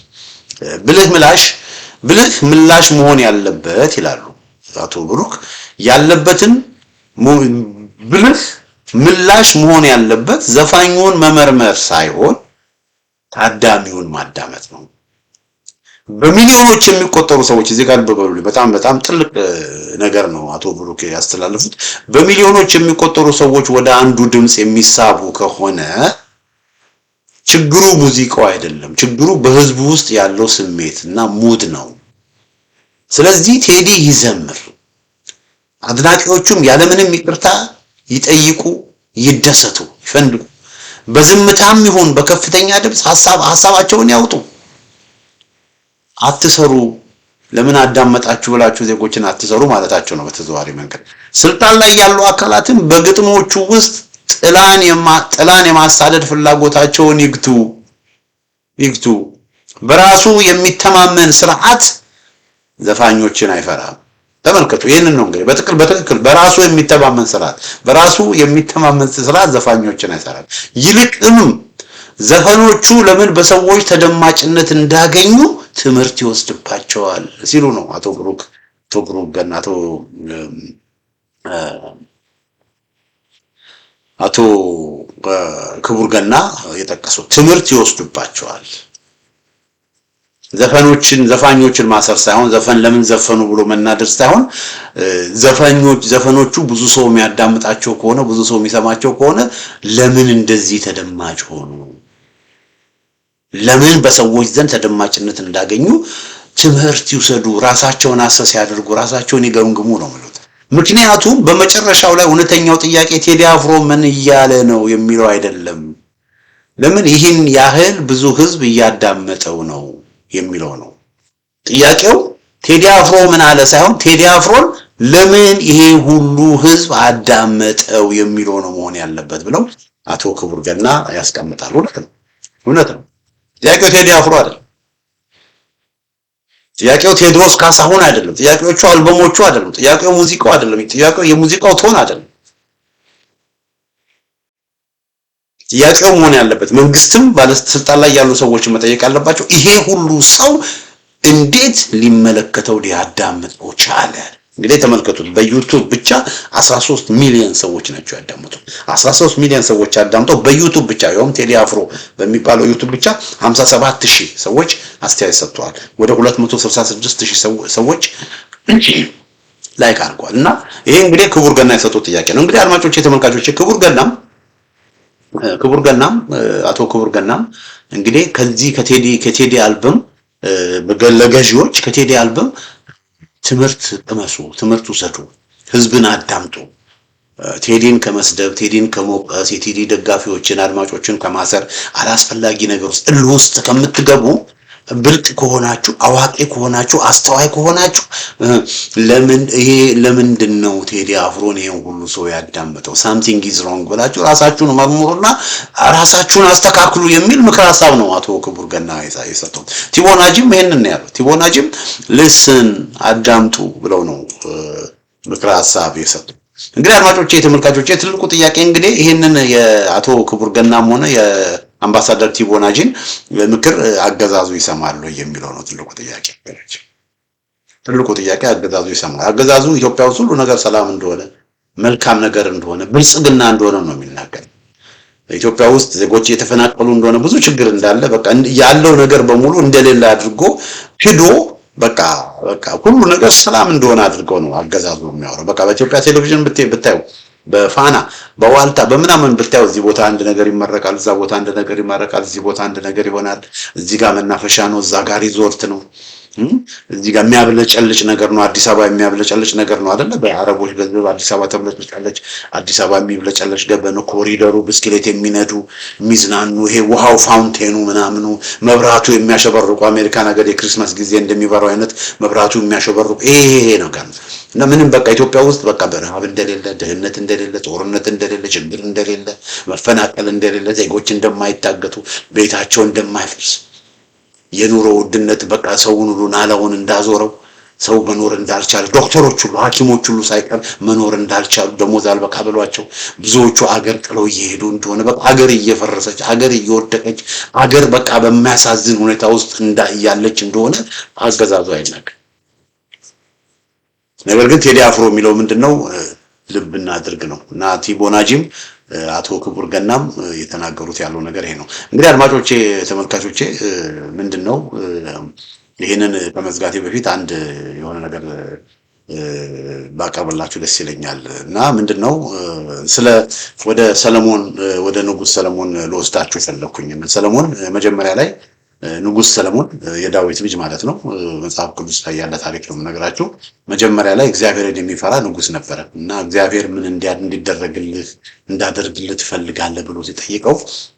Speaker 1: ብልህ ምላሽ መሆን ያለበት ይላሉ አቶ ብሩክ፣ ብልህ ምላሽ መሆን ያለበት ዘፋኙን መመርመር ሳይሆን ታዳሚውን ማዳመጥ ነው። በሚሊዮኖች የሚቆጠሩ ሰዎች እዚህ ጋር በበሉ በጣም ትልቅ ነገር ነው አቶ ብሩክ ያስተላልፉት። በሚሊዮኖች የሚቆጠሩ ሰዎች ወደ አንዱ ድምጽ የሚሳቡ ከሆነ ችግሩ ሙዚቃው አይደለም፣ ችግሩ በህዝቡ ውስጥ ያለው ስሜትና ሙድ ነው። ስለዚህ ቴዲ ይዘምር፣ አድናቂዎቹም ያለምንም ይቅርታ ይጠይቁ፣ ይደሰቱ፣ ይፈንድቁ። በዝምታም ይሁን በከፍተኛ ድምጽ ሐሳባቸውን ያውጡ። አትሰሩ፣ ለምን አዳመጣችሁ ብላችሁ ዜጎችን አትሰሩ ማለታቸው ነው በተዘዋዋሪ መንገድ። ስልጣን ላይ ያሉ አካላትም በግጥሞቹ ውስጥ ጥላን የማሳደድ ፍላጎታቸውን ይግቱ። በራሱ የሚተማመን ስርዓት ዘፋኞችን አይፈራም። ተመልከቱ፣ ይሄንን ነው እንግዲህ በትክክል በራሱ የሚተማመን ስርዓት ዘፋኞችን አይፈራም። ይልቅም ዘፈኖቹ ለምን በሰዎች ተደማጭነት እንዳገኙ ትምህርት ይወስድባቸዋል ሲሉ ነው አቶ ብሩክ ገና አቶ ክቡር ገና የጠቀሱት ትምህርት ይወስዱባቸዋል። ዘፋኞችን ማሰር ሳይሆን ዘፈን ለምን ዘፈኑ ብሎ መናደር ሳይሆን ዘፈኖቹ ብዙ ሰው የሚያዳምጣቸው ከሆነ ብዙ ሰው የሚሰማቸው ከሆነ ለምን እንደዚህ ተደማጭ ሆኑ፣ ለምን በሰዎች ዘንድ ተደማጭነት እንዳገኙ ትምህርት ይውሰዱ፣ ራሳቸውን አሰስ ያድርጉ፣ ራሳቸውን ይገምግሙ ነው ማለት። ምክንያቱም በመጨረሻው ላይ እውነተኛው ጥያቄ ቴዲ አፍሮ ምን እያለ ነው የሚለው አይደለም፣ ለምን ይህን ያህል ብዙ ህዝብ እያዳመጠው ነው የሚለው ነው ጥያቄው። ቴዲ አፍሮ ምን አለ ሳይሆን ቴዲ አፍሮን ለምን ይሄ ሁሉ ህዝብ አዳመጠው የሚለው ነው መሆን ያለበት ብለው አቶ ክቡር ገና ያስቀምጣሉ። እውነት ነው። ጥያቄው ቴዲ አፍሮ አይደለም። ጥያቄው ቴዎድሮስ ካሳሁን አይደለም። ጥያቄዎቹ አልበሞቹ አይደለም። ጥያቄው ሙዚቃው አይደለም። ጥያቄው የሙዚቃው ቶን አይደለም። ጥያቄው መሆን ያለበት መንግስትም ባለስልጣን ላይ ያሉ ሰዎች መጠየቅ አለባቸው። ይሄ ሁሉ ሰው እንዴት ሊመለከተው ሊያዳምጠው ቻለ? እንግዲህ ተመልከቱት። በዩቲዩብ ብቻ 13 ሚሊዮን ሰዎች ናቸው ያዳመጡት። 13 ሚሊዮን ሰዎች አዳምጠው በዩቲዩብ ብቻ ያውም ቴዲ አፍሮ በሚባለው ዩቲዩብ ብቻ 57000 ሰዎች አስተያየት ሰጥተዋል። ወደ 266000 ሰዎች ላይክ አድርገዋል። እና ይሄ እንግዲህ ክቡር ገና የሰጡት ጥያቄ ነው። እንግዲህ አድማጮች፣ ተመልካቾች ክቡር ገናም አቶ ክቡር ገናም እንግዲህ ከዚህ ከቴዲ አልበም ለገዢዎች ከቴዲ አልበም ትምህርት ቅመሱ፣ ትምህርት ውሰዱ፣ ህዝብን አዳምጡ። ቴዲን ከመስደብ፣ ቴዲን ከመውቀስ፣ የቴዲ ደጋፊዎችን አድማጮችን ከማሰር አላስፈላጊ ነገር ውስጥ ከምትገቡ ብልጥ ከሆናችሁ፣ አዋቂ ከሆናችሁ፣ አስተዋይ ከሆናችሁ ለምንድነው ቴዲ አፍሮን ይሄን ሁሉ ሰው ያዳመጠው? ሳምቲንግ ኢዝ ሮንግ ብላችሁ ራሳችሁን መርምሩና ራሳችሁን አስተካክሉ የሚል ምክር ሐሳብ ነው አቶ ክቡር ገና የሰጡት። ቲቦናጂም ይሄንን ነው ያለው። ቲቦናጂም ልስን አዳምጡ ብለው ነው ምክር ሐሳብ የሰጡት። እንግዲህ አድማጮቼ፣ ተመልካቾቼ ትልቁ ጥያቄ እንግዲህ ይሄንን የአቶ ክቡር ገናም ሆነ የአምባሳደር ቲቦናጂን ምክር አገዛዙ ይሰማሉ የሚለው ነው ትልቁ ጥያቄ። ትልቁ ጥያቄ አገዛዙ ይሰማል? አገዛዙ ኢትዮጵያ ውስጥ ሁሉ ነገር ሰላም እንደሆነ፣ መልካም ነገር እንደሆነ፣ ብልጽግና እንደሆነ ነው የሚናገር። ኢትዮጵያ ውስጥ ዜጎች እየተፈናቀሉ እንደሆነ፣ ብዙ ችግር እንዳለ፣ በቃ ያለው ነገር በሙሉ እንደሌለ አድርጎ ሂዶ በቃ ሁሉ ነገር ሰላም እንደሆነ አድርገው ነው አገዛዙ የሚያወራው። በቃ በኢትዮጵያ ቴሌቪዥን ብታዩ፣ በፋና በዋልታ በምናምን ብታዩ እዚህ ቦታ አንድ ነገር ይመረቃል፣ እዛ ቦታ አንድ ነገር ይመረቃል፣ እዚህ ቦታ አንድ ነገር ይሆናል፣ እዚህ ጋር መናፈሻ ነው፣ እዛ ጋር ሪዞርት ነው፣ እዚህ ጋር የሚያብለጨልጭ ነገር ነው። አዲስ አበባ የሚያብለጨልጭ ነገር ነው አይደለ? በአረቦች ገንዘብ አዲስ አበባ ተብለጭልጫለች። አዲስ አበባ የሚብለጨልጭ ገበነ ኮሪደሩ፣ ብስክሌት የሚነዱ የሚዝናኑ፣ ይሄ ውሃው ፋውንቴኑ ምናምኑ፣ መብራቱ የሚያሸበርቁ አሜሪካ ነገር የክሪስማስ ጊዜ እንደሚበራው አይነት መብራቱ የሚያሸበርቁ ይሄ ነገር ነው። እና ምንም በቃ ኢትዮጵያ ውስጥ በቃ በረሃብ እንደሌለ፣ ድህነት እንደሌለ፣ ጦርነት እንደሌለ፣ ችግር እንደሌለ፣ መፈናቀል እንደሌለ፣ ዜጎች እንደማይታገቱ፣ ቤታቸው እንደማይፈርስ፣ የኑሮ ውድነት በቃ ሰውን ሁሉ ናላውን እንዳዞረው፣ ሰው መኖር እንዳልቻለ፣ ዶክተሮች ሁሉ ሐኪሞች ሁሉ ሳይቀር መኖር እንዳልቻሉ፣ ደሞዝ አልበቃ ብሏቸው ብዙዎቹ አገር ጥለው እየሄዱ እንደሆነ፣ በቃ አገር እየፈረሰች፣ አገር እየወደቀች፣ አገር በቃ በሚያሳዝን ሁኔታ ውስጥ ያለች እንደሆነ አገዛዙ አይናገር። ነገር ግን ቴዲ አፍሮ የሚለው ምንድነው? ልብ እናድርግ ነው። እና ቲቦናጂም አቶ ክቡር ገናም የተናገሩት ያለው ነገር ይሄ ነው። እንግዲህ አድማጮቼ፣ ተመልካቾቼ ምንድነው ይሄንን ከመዝጋቴ በፊት አንድ የሆነ ነገር ባቀርብላችሁ ደስ ይለኛል። እና ምንድነው ወደ ሰለሞን ወደ ንጉስ ሰለሞን ልወስዳችሁ ፈለኩኝ። ሰለሞን መጀመሪያ ላይ ንጉስ ሰለሞን የዳዊት ልጅ ማለት ነው። መጽሐፍ ቅዱስ ላይ ያለ ታሪክ ነው የምነግራችሁ። መጀመሪያ ላይ እግዚአብሔርን የሚፈራ ንጉስ ነበረ እና እግዚአብሔር ምን እንዲደረግልህ እንዳደርግልህ ትፈልጋለህ ብሎ ሲጠይቀው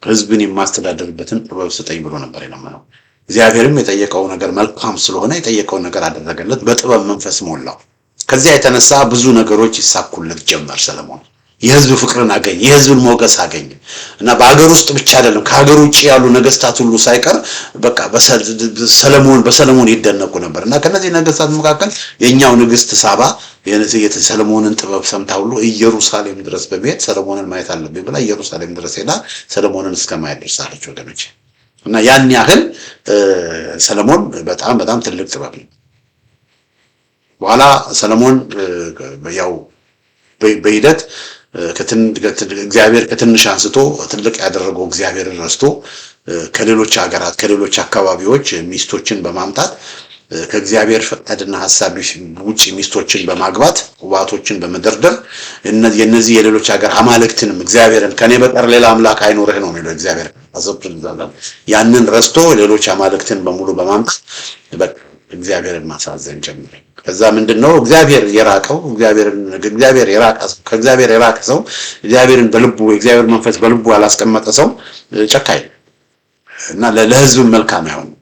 Speaker 1: ህዝብን የማስተዳደርበትን ጥበብ ስጠኝ ብሎ ነበር የለመነው። እግዚአብሔርም የጠየቀው ነገር መልካም ስለሆነ የጠየቀውን ነገር አደረገለት፣ በጥበብ መንፈስ ሞላው። ከዚያ የተነሳ ብዙ ነገሮች ይሳኩለት ጀመር ሰለሞን። የህዝብ ፍቅርን አገኘ፣ የህዝብን ሞገስ አገኘ። እና በአገር ውስጥ ብቻ አይደለም ከሀገር ውጭ ያሉ ነገስታት ሁሉ ሳይቀር በቃ በሰለሞን ይደነቁ ነበር። እና ከነዚህ ነገስታት መካከል የኛው ንግስት ሳባ የሰለሞንን ጥበብ ሰምታ ሁሉ ኢየሩሳሌም ድረስ በመሄድ ሰለሞንን ማየት አለብኝ ብላ ኢየሩሳሌም ድረስ ሄዳ ሰለሞንን እስከማየት ደርሳለች ወገኖች። እና ያን ያህል ሰለሞን በጣም ትልቅ ጥበብ ነው። በኋላ ሰለሞን ያው በሂደት እግዚአብሔር ከትንሽ አንስቶ ትልቅ ያደረገው እግዚአብሔርን ረስቶ ከሌሎች ሀገራት ከሌሎች አካባቢዎች ሚስቶችን በማምጣት ከእግዚአብሔር ፈቃድና ሐሳብ ውጪ ሚስቶችን በማግባት ውባቶችን በመደርደር የነዚህ የሌሎች ሀገር አማልክትንም እግዚአብሔርን ከኔ በቀር ሌላ አምላክ አይኖርህ ነው የሚለው እግዚአብሔር አዘብጥልዛለም ያንን ረስቶ ሌሎች አማልክትን በሙሉ በማምጣት እግዚአብሔርን ማሳዘን ጀመረ። ከዛ ምንድነው እግዚአብሔር የራቀ ሰው እግዚአብሔርን በልቡ እግዚአብሔር መንፈስ በልቡ ያላስቀመጠ ሰው ጨካኝ እና ለህዝብ መልካም አይሆንም።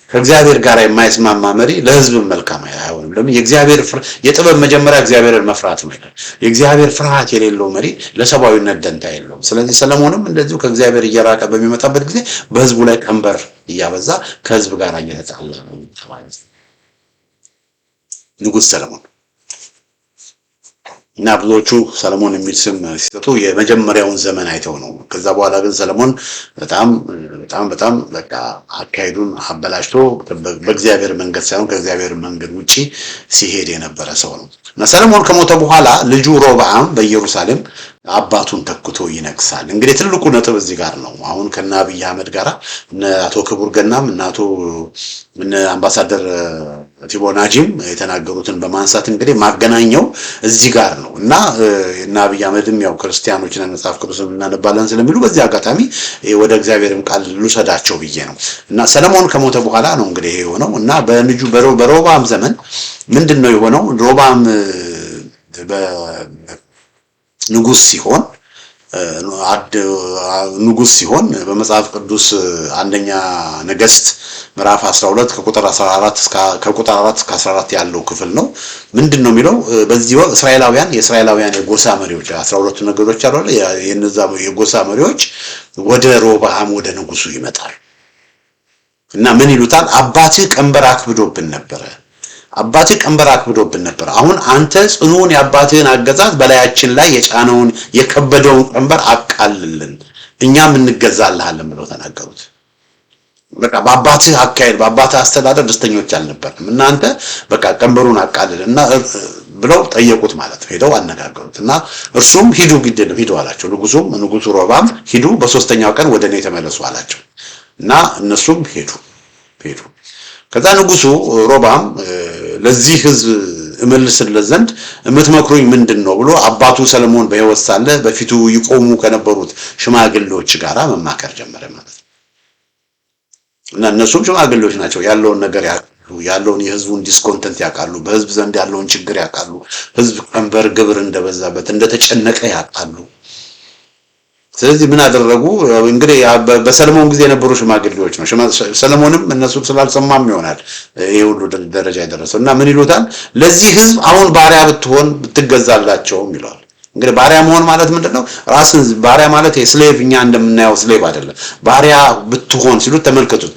Speaker 1: ከእግዚአብሔር ጋር የማይስማማ መሪ ለህዝብ መልካም አይሆንም። ለምን የጥበብ መጀመሪያ እግዚአብሔርን መፍራት ነው። የእግዚአብሔር ፍርሃት የሌለው መሪ ለሰብአዊነት ደንታ የለውም። ስለዚህ ሰለሞንም እንደዚሁ ከእግዚአብሔር እየራቀ በሚመጣበት ጊዜ በህዝቡ ላይ ቀንበር እያበዛ ከህዝብ ጋር እየተጣላ ነው ንጉስ ሰለሞን። እና ብዙዎቹ ሰለሞን የሚል ስም ሲሰጡ የመጀመሪያውን ዘመን አይተው ነው። ከዛ በኋላ ግን ሰለሞን በጣም በቃ አካሄዱን አበላሽቶ በእግዚአብሔር መንገድ ሳይሆን ከእግዚአብሔር መንገድ ውጪ ሲሄድ የነበረ ሰው ነው። እና ሰለሞን ከሞተ በኋላ ልጁ ሮብዓም በኢየሩሳሌም አባቱን ተክቶ ይነግሳል። እንግዲህ ትልቁ ነጥብ እዚህ ጋር ነው። አሁን ከነ አብይ አህመድ ጋራ እነ አቶ ክቡር ገናም እነ አምባሳደር ቲቦናጂም የተናገሩትን በማንሳት እንግዲህ ማገናኘው እዚህ ጋር ነው። እና አብይ አህመድም ያው ክርስቲያኖች ነን መጽሐፍ ቅዱስን እናነባለን ስለሚሉ በዚህ አጋጣሚ ወደ እግዚአብሔርም ቃል ልውሰዳቸው ብዬ ነው። እና ሰለሞን ከሞተ በኋላ ነው እንግዲህ ይሄ የሆነው። እና በሮብዓም ዘመን ምንድነው የሆነው? ሮብዓም ንጉስ ሲሆን በመጽሐፍ ቅዱስ አንደኛ ነገስት ምዕራፍ 12 ከቁጥር 4 እስከ 14 ያለው ክፍል ነው። ምንድነው የሚለው? በዚህ ወቅት የእስራኤላውያን የጎሳ መሪዎች 12 ነገዶች አሉ። የነዛ የጎሳ መሪዎች ወደ ሮብዓም ወደ ንጉሱ ይመጣሉ እና ምን ይሉታል? አባትህ ቀንበር አክብዶብን ነበር። አሁን አንተ ጽኑውን የአባትህን አገዛዝ በላያችን ላይ የጫነውን የከበደውን ቀንበር አቃልልን፣ እኛም እንገዛልሃለን ብለው ተናገሩት። በቃ በአባትህ አካሄድ በአባትህ አስተዳደር ደስተኞች አልነበርንም እና አንተ በቃ ቀንበሩን አቃልልና ብለው ጠየቁት ማለት ነው። ሄደው አነጋገሩት እና እርሱም ሂዱ አላቸው። ንጉሱ ሮብዓም ሂዱ፣ በሶስተኛው ቀን ወደኔ ተመለሱ አላቸው እና እነሱም ሄዱ። ከዛ ንጉሱ ሮብዓም ለዚህ ህዝብ እመልስለት ዘንድ የምትመክሩኝ ምንድነው ብሎ አባቱ ሰለሞን በሕይወት ሳለ በፊቱ ይቆሙ ከነበሩት ሽማግሌዎች ጋራ መማከር ጀመረ ማለት ነው። እና እነሱም ሽማግሌዎች ናቸው። ያለውን ነገር ያለውን የህዝቡን ዲስኮንተንት ያውቃሉ። በህዝብ ዘንድ ያለውን ችግር ያውቃሉ። ህዝብ ቀንበር ግብር እንደበዛበት እንደተጨነቀ ያውቃሉ። ስለዚህ ምን አደረጉ? እንግዲህ በሰለሞን ጊዜ የነበሩ ሽማግሌዎች ነው። ሰለሞንም እነሱ ስላልሰማም ይሆናል ይሄ ሁሉ ደረጃ የደረሰው። እና ምን ይሉታል? ለዚህ ህዝብ አሁን ባሪያ ብትሆን ብትገዛላቸውም ይለዋል። እንግዲህ ባሪያ መሆን ማለት ምንድነው? ራስን ባሪያ ማለት የስሌቭ እኛ እንደምናየው ስሌቭ አይደለም። ባሪያ ብትሆን ሲሉት ተመልከቱት።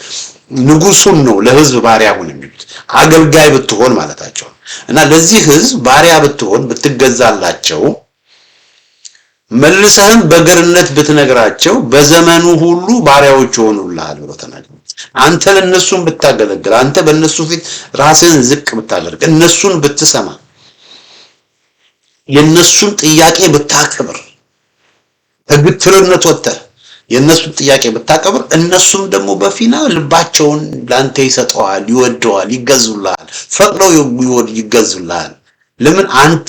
Speaker 1: ንጉሱን ነው ለህዝብ ባሪያ ሁን የሚሉት። አገልጋይ ብትሆን ማለታቸው። እና ለዚህ ህዝብ ባሪያ ብትሆን ብትገዛላቸው መልሰህም በገርነት ብትነግራቸው በዘመኑ ሁሉ ባሪያዎች ሆኑልሃል ብሎ ተናገረ። አንተ ለነሱን ብታገለግል፣ አንተ በእነሱ ፊት ራስህን ዝቅ ብታደርግ፣ እነሱን ብትሰማ፣ የነሱን ጥያቄ ብታከብር፣ ከግትርነት ወጥተህ የነሱን ጥያቄ ብታከብር፣ እነሱም ደግሞ በፊና ልባቸውን ላንተ ይሰጠዋል፣ ይወደዋል፣ ይገዙልሃል፣ ፈቅደው ይገዙልሃል። ለምን አንተ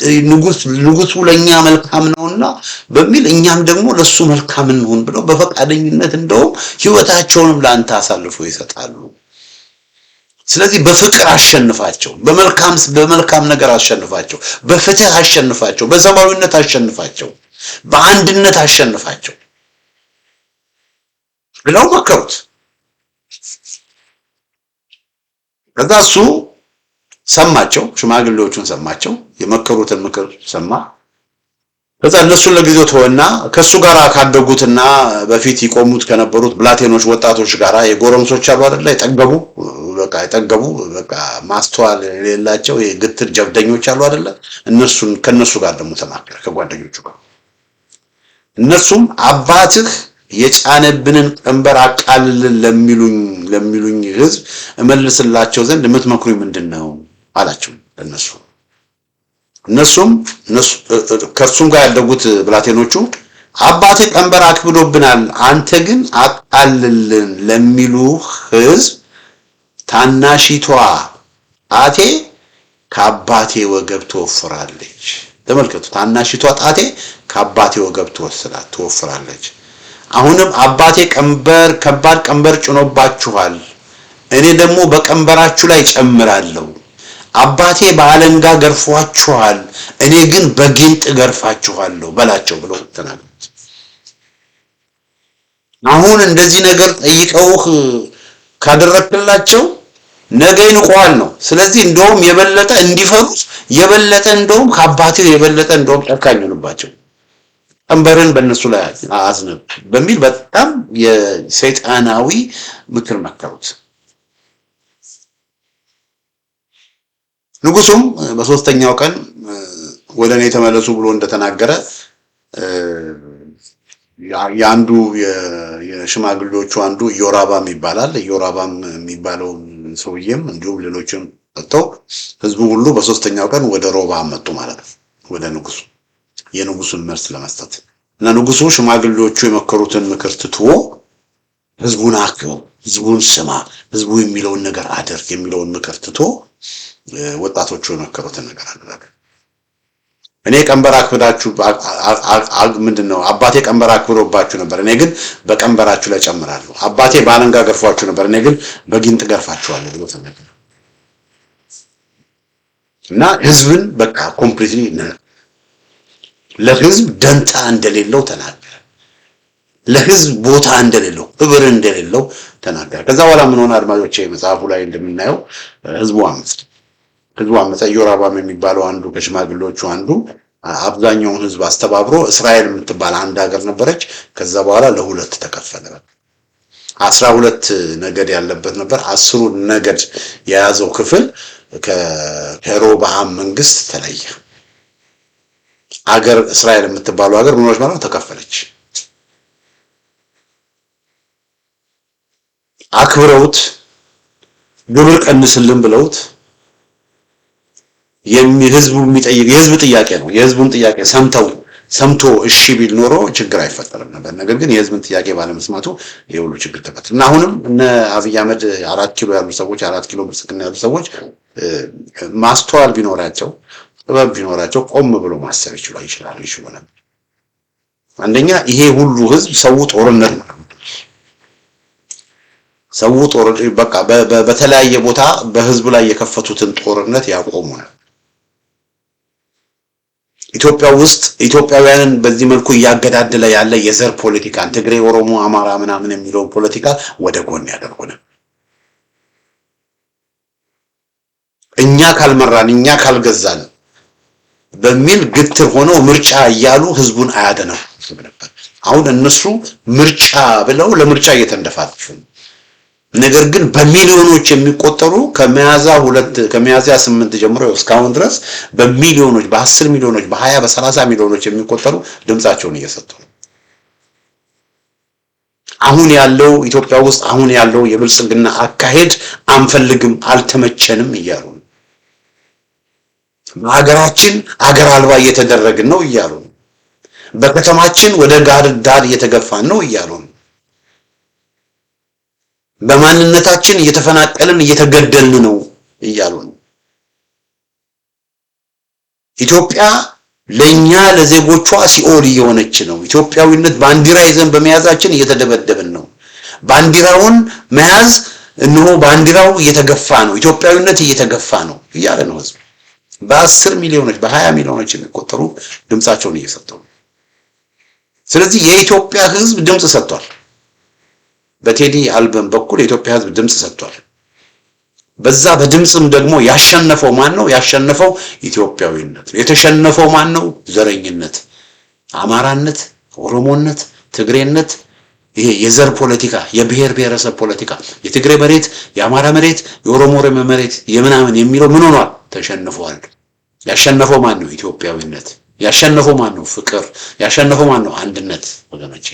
Speaker 1: ንጉሱ ለኛ መልካም ነውና በሚል እኛም ደግሞ ለሱ መልካም እንሆን ብለው በፈቃደኝነት እንደው ህይወታቸውንም ላንተ አሳልፎ ይሰጣሉ። ስለዚህ በፍቅር አሸንፋቸው፣ በመልካም ነገር አሸንፋቸው፣ በፍትህ አሸንፋቸው፣ በሰብአዊነት አሸንፋቸው፣ በአንድነት አሸንፋቸው ብለው መከሩት። ከዛ እሱ ሰማቸው፣ ሽማግሌዎቹን ሰማቸው፣ የመከሩትን ምክር ሰማ። ከዛ እነሱን ለጊዜው ተወና ከሱ ጋር ካደጉትና በፊት ይቆሙት ከነበሩት ብላቴኖች ወጣቶች ጋራ የጎረምሶች አሉ አይደለ? የጠገቡ በቃ ማስተዋል የሌላቸው የግትር ጀብደኞች አሉ አይደለ? ከነሱ ጋር ደግሞ ተማከረ ከጓደኞቹ ጋር። እነሱም አባትህ የጫነብንን ቀንበር አቃልልን ለሚሉኝ ህዝብ እመልስላቸው ዘንድ የምትመክሩኝ ምንድነው አላቸው። ለነሱ እነሱም ከእርሱም ጋር ያደጉት ብላቴኖቹ አባቴ ቀንበር አክብዶብናል፣ አንተ ግን አቃልልን ለሚሉ ሕዝብ ታናሺቷ ጣቴ ከአባቴ ወገብ ትወፍራለች። ተመልከቱ፣ ታናሺቷ ጣቴ ከአባቴ ወገብ ትወፍራለች። አሁንም አባቴ ከባድ ቀንበር ጭኖባችኋል፣ እኔ ደግሞ በቀንበራችሁ ላይ ጨምራለሁ። አባቴ በአለንጋ ገርፏችኋል፣ እኔ ግን በጊንጥ ገርፋችኋለሁ በላቸው ብለው ተናገሩ። አሁን እንደዚህ ነገር ጠይቀውህ ካደረክላቸው ነገ ይንቁሃል ነው። ስለዚህ እንደውም የበለጠ እንዲፈሩት የበለጠ እንደውም ከአባቴው የበለጠ እንደውም ጨካኝ ሆነባቸው። ቀንበርን በእነሱ ላይ አዝነብ በሚል በጣም የሰይጣናዊ ምክር መከሩት። ንጉሱም በሶስተኛው ቀን ወደ እኔ ተመለሱ ብሎ እንደተናገረ የአንዱ የሽማግሌዎቹ አንዱ ኢዮራባም ይባላል። ኢዮራባም የሚባለው ሰውዬም እንዲሁም ሌሎችም መጥተው ህዝቡ ሁሉ በሶስተኛው ቀን ወደ ሮብዓም መጡ ማለት ነው፣ ወደ ንጉሱ የንጉሱን መልስ ለመስጠት እና ንጉሱ ሽማግሌዎቹ የመከሩትን ምክር ትቶ ህዝቡን አክብር፣ ህዝቡን ስማ፣ ህዝቡ የሚለውን ነገር አድርግ የሚለውን ምክር ትቶ ወጣቶቹ የመከሩትን ነገር አደረገ። እኔ ቀንበር አክብዳችሁ ምንድነው አባቴ ቀንበር አክብዶባችሁ ነበር፣ እኔ ግን በቀንበራችሁ ላይ ጨምራለሁ። አባቴ በአለንጋ ገርፏችሁ ነበር፣ እኔ ግን በጊንጥ ገርፋችኋለሁ ብሎ ተናገረ እና ህዝብን በቃ ኮምፕሊትሊ ለህዝብ ደንታ እንደሌለው ተናገረ። ለህዝብ ቦታ እንደሌለው፣ ክብር እንደሌለው ተናገረ። ከዛ በኋላ ምን ሆነ? አድማጮቼ መጽሐፉ ላይ እንደምናየው ህዝቡ አመፀ። ኢዮራባም የሚባለው አንዱ ከሽማግሌዎቹ አንዱ አብዛኛውን ህዝብ አስተባብሮ እስራኤል የምትባል አንድ ሀገር ነበረች። ከዛ በኋላ ለሁለት ተከፈለ። 12 ነገድ ያለበት ነበር። 10 ነገድ የያዘው ክፍል ከሮብዓም መንግስት ተለየ። አገር እስራኤል የምትባለው ሀገር ምኖች ማለት ተከፈለች። አክብረውት ግብር ቀንስልን ብለውት ህዝቡ የሚጠይቅ የህዝብ ጥያቄ ነው። የህዝቡን ጥያቄ ሰምቶ እሺ ቢል ኖሮ ችግር አይፈጠርም ነበር። ነገር ግን የህዝብን ጥያቄ ባለመስማቱ የሁሉ ችግር ተፈጠረ እና አሁንም እነ አብይ አህመድ 4 ኪሎ ያሉ ሰዎች 4 ኪሎ ብልጽግና ያሉ ሰዎች ማስተዋል ቢኖራቸው ጥበብ ቢኖራቸው ቆም ብሎ ማሰብ ይችላሉ ነበር። አንደኛ ይሄ ሁሉ ህዝብ ሰው ጦርነት በቃ በተለያየ ቦታ በህዝብ ላይ የከፈቱትን ጦርነት ያቆሙ ነው። ኢትዮጵያ ውስጥ ኢትዮጵያውያንን በዚህ መልኩ እያገዳደለ ያለ የዘር ፖለቲካን ትግሬ፣ ኦሮሞ፣ አማራ ምናምን የሚለውን ፖለቲካ ወደ ጎን ያደርጉን። እኛ ካልመራን እኛ ካልገዛን በሚል ግትር ሆነው ምርጫ እያሉ ህዝቡን አያደነው ነበር። አሁን እነሱ ምርጫ ብለው ለምርጫ እየተንደፋፉ ነገር ግን በሚሊዮኖች የሚቆጠሩ ከሚያዝያ 8 ጀምሮ እስካሁን ድረስ በሚሊዮኖች በ10 ሚሊዮኖች በ20 በ30 ሚሊዮኖች የሚቆጠሩ ድምጻቸውን እየሰጡ ነው። አሁን ያለው ኢትዮጵያ ውስጥ አሁን ያለው የብልጽግና አካሄድ አንፈልግም፣ አልተመቸንም እያሉ ነው። በሀገራችን ሀገር አልባ እየተደረግን ነው እያሉ ነው። በከተማችን ወደ ዳር እየተገፋን ነው እያሉ ነው። በማንነታችን እየተፈናቀልን እየተገደልን ነው እያሉ ነው። ኢትዮጵያ ለኛ ለዜጎቿ ሲኦል እየሆነች ነው። ኢትዮጵያዊነት ባንዲራ ይዘን በመያዛችን እየተደበደብን ነው። ባንዲራውን መያዝ እነሆ ባንዲራው እየተገፋ ነው፣ ኢትዮጵያዊነት እየተገፋ ነው እያለ ነው ህዝብ። በ10 ሚሊዮኖች በ20 ሚሊዮኖች የሚቆጠሩ ድምጻቸውን እየሰጡ ነው። ስለዚህ የኢትዮጵያ ህዝብ ድምጽ ሰጥቷል። በቴዲ አልበም በኩል የኢትዮጵያ ህዝብ ድምጽ ሰጥቷል። በዛ በድምጽም ደግሞ ያሸነፈው ማን ነው? ያሸነፈው ኢትዮጵያዊነት። የተሸነፈው ማን ነው? ዘረኝነት፣ አማራነት፣ ኦሮሞነት፣ ትግሬነት፣ ይሄ የዘር ፖለቲካ፣ የብሔር ብሔረሰብ ፖለቲካ፣ የትግሬ መሬት፣ የአማራ መሬት፣ የኦሮሞ መሬት የምናምን የሚለው ምን ሆኗል? ተሸንፏል። ያሸነፈው ማን ነው? ኢትዮጵያዊነት። ያሸነፈው ማን ነው? ፍቅር። ያሸነፈው ማን ነው? አንድነት ወገኖቼ።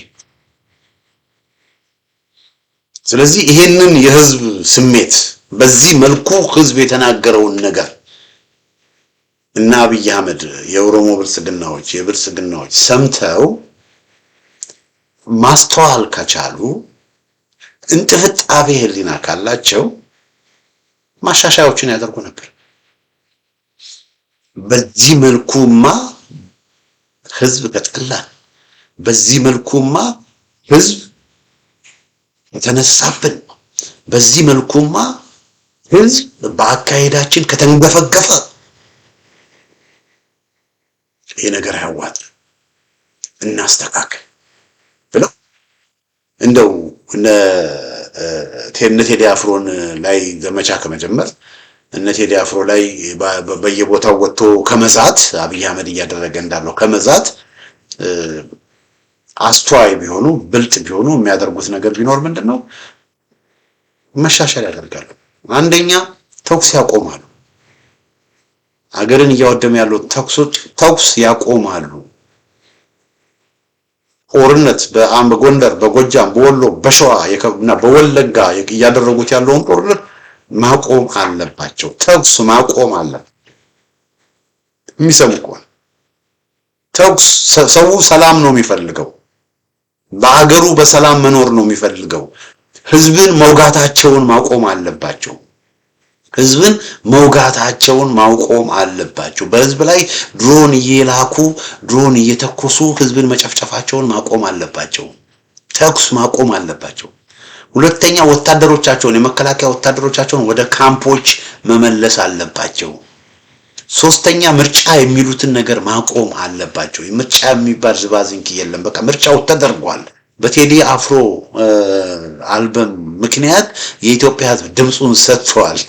Speaker 1: ስለዚህ ይሄንን የህዝብ ስሜት በዚህ መልኩ ህዝብ የተናገረውን ነገር እና አብይ አህመድ የኦሮሞ የብልጽግናዎች ሰምተው ማስተዋል ከቻሉ እንጥፍጣቤ ህሊና ካላቸው ማሻሻያዎችን ያደርጉ ነበር። በዚህ መልኩማ ህዝብ ከጠላን፣ በዚህ መልኩማ ህዝብ የተነሳብን፣ በዚህ መልኩማ ህዝብ በአካሄዳችን ከተንገፈገፈ ይሄ ነገር አያዋጣም፣ እናስተካክል ብለው እንደው እነ ቴዲ አፍሮን ላይ ዘመቻ ከመጀመር እነ ቴዲ አፍሮ ላይ በየቦታው ወጥቶ ከመዛት አብይ አህመድ እያደረገ እንዳለው ከመዛት አስተዋይ ቢሆኑ ብልጥ ቢሆኑ የሚያደርጉት ነገር ቢኖር ምንድነው? መሻሻል ያደርጋሉ። አንደኛ ተኩስ ያቆማሉ። ሀገርን እያወደመ ያለው ተኩስ ያቆማሉ። ጦርነት በጎንደር፣ በጎጃም፣ በወሎ፣ በሸዋ እና በወለጋ እያደረጉት ያለውን ጦርነት ማቆም አለባቸው። ተኩስ ማቆም አለባቸው። የሚሰሙ ከሆነ ተኩስ ሰው ሰላም ነው የሚፈልገው። በአገሩ በሰላም መኖር ነው የሚፈልገው። ህዝብን መውጋታቸውን ማቆም አለባቸው። ህዝብን መውጋታቸውን ማቆም አለባቸው። በህዝብ ላይ ድሮን እየላኩ ድሮን እየተኮሱ ህዝብን መጨፍጨፋቸውን ማቆም አለባቸው። ተኩስ ማቆም አለባቸው። ሁለተኛ ወታደሮቻቸውን የመከላከያ ወታደሮቻቸውን ወደ ካምፖች መመለስ አለባቸው። ሶስተኛ ምርጫ የሚሉትን ነገር ማቆም አለባቸው። ምርጫ የሚባል ዝባዝንኪ የለም። በቃ ምርጫው ተደርጓል። በቴዲ አፍሮ አልበም ምክንያት የኢትዮጵያ ህዝብ ድምጹን ሰጥቷል።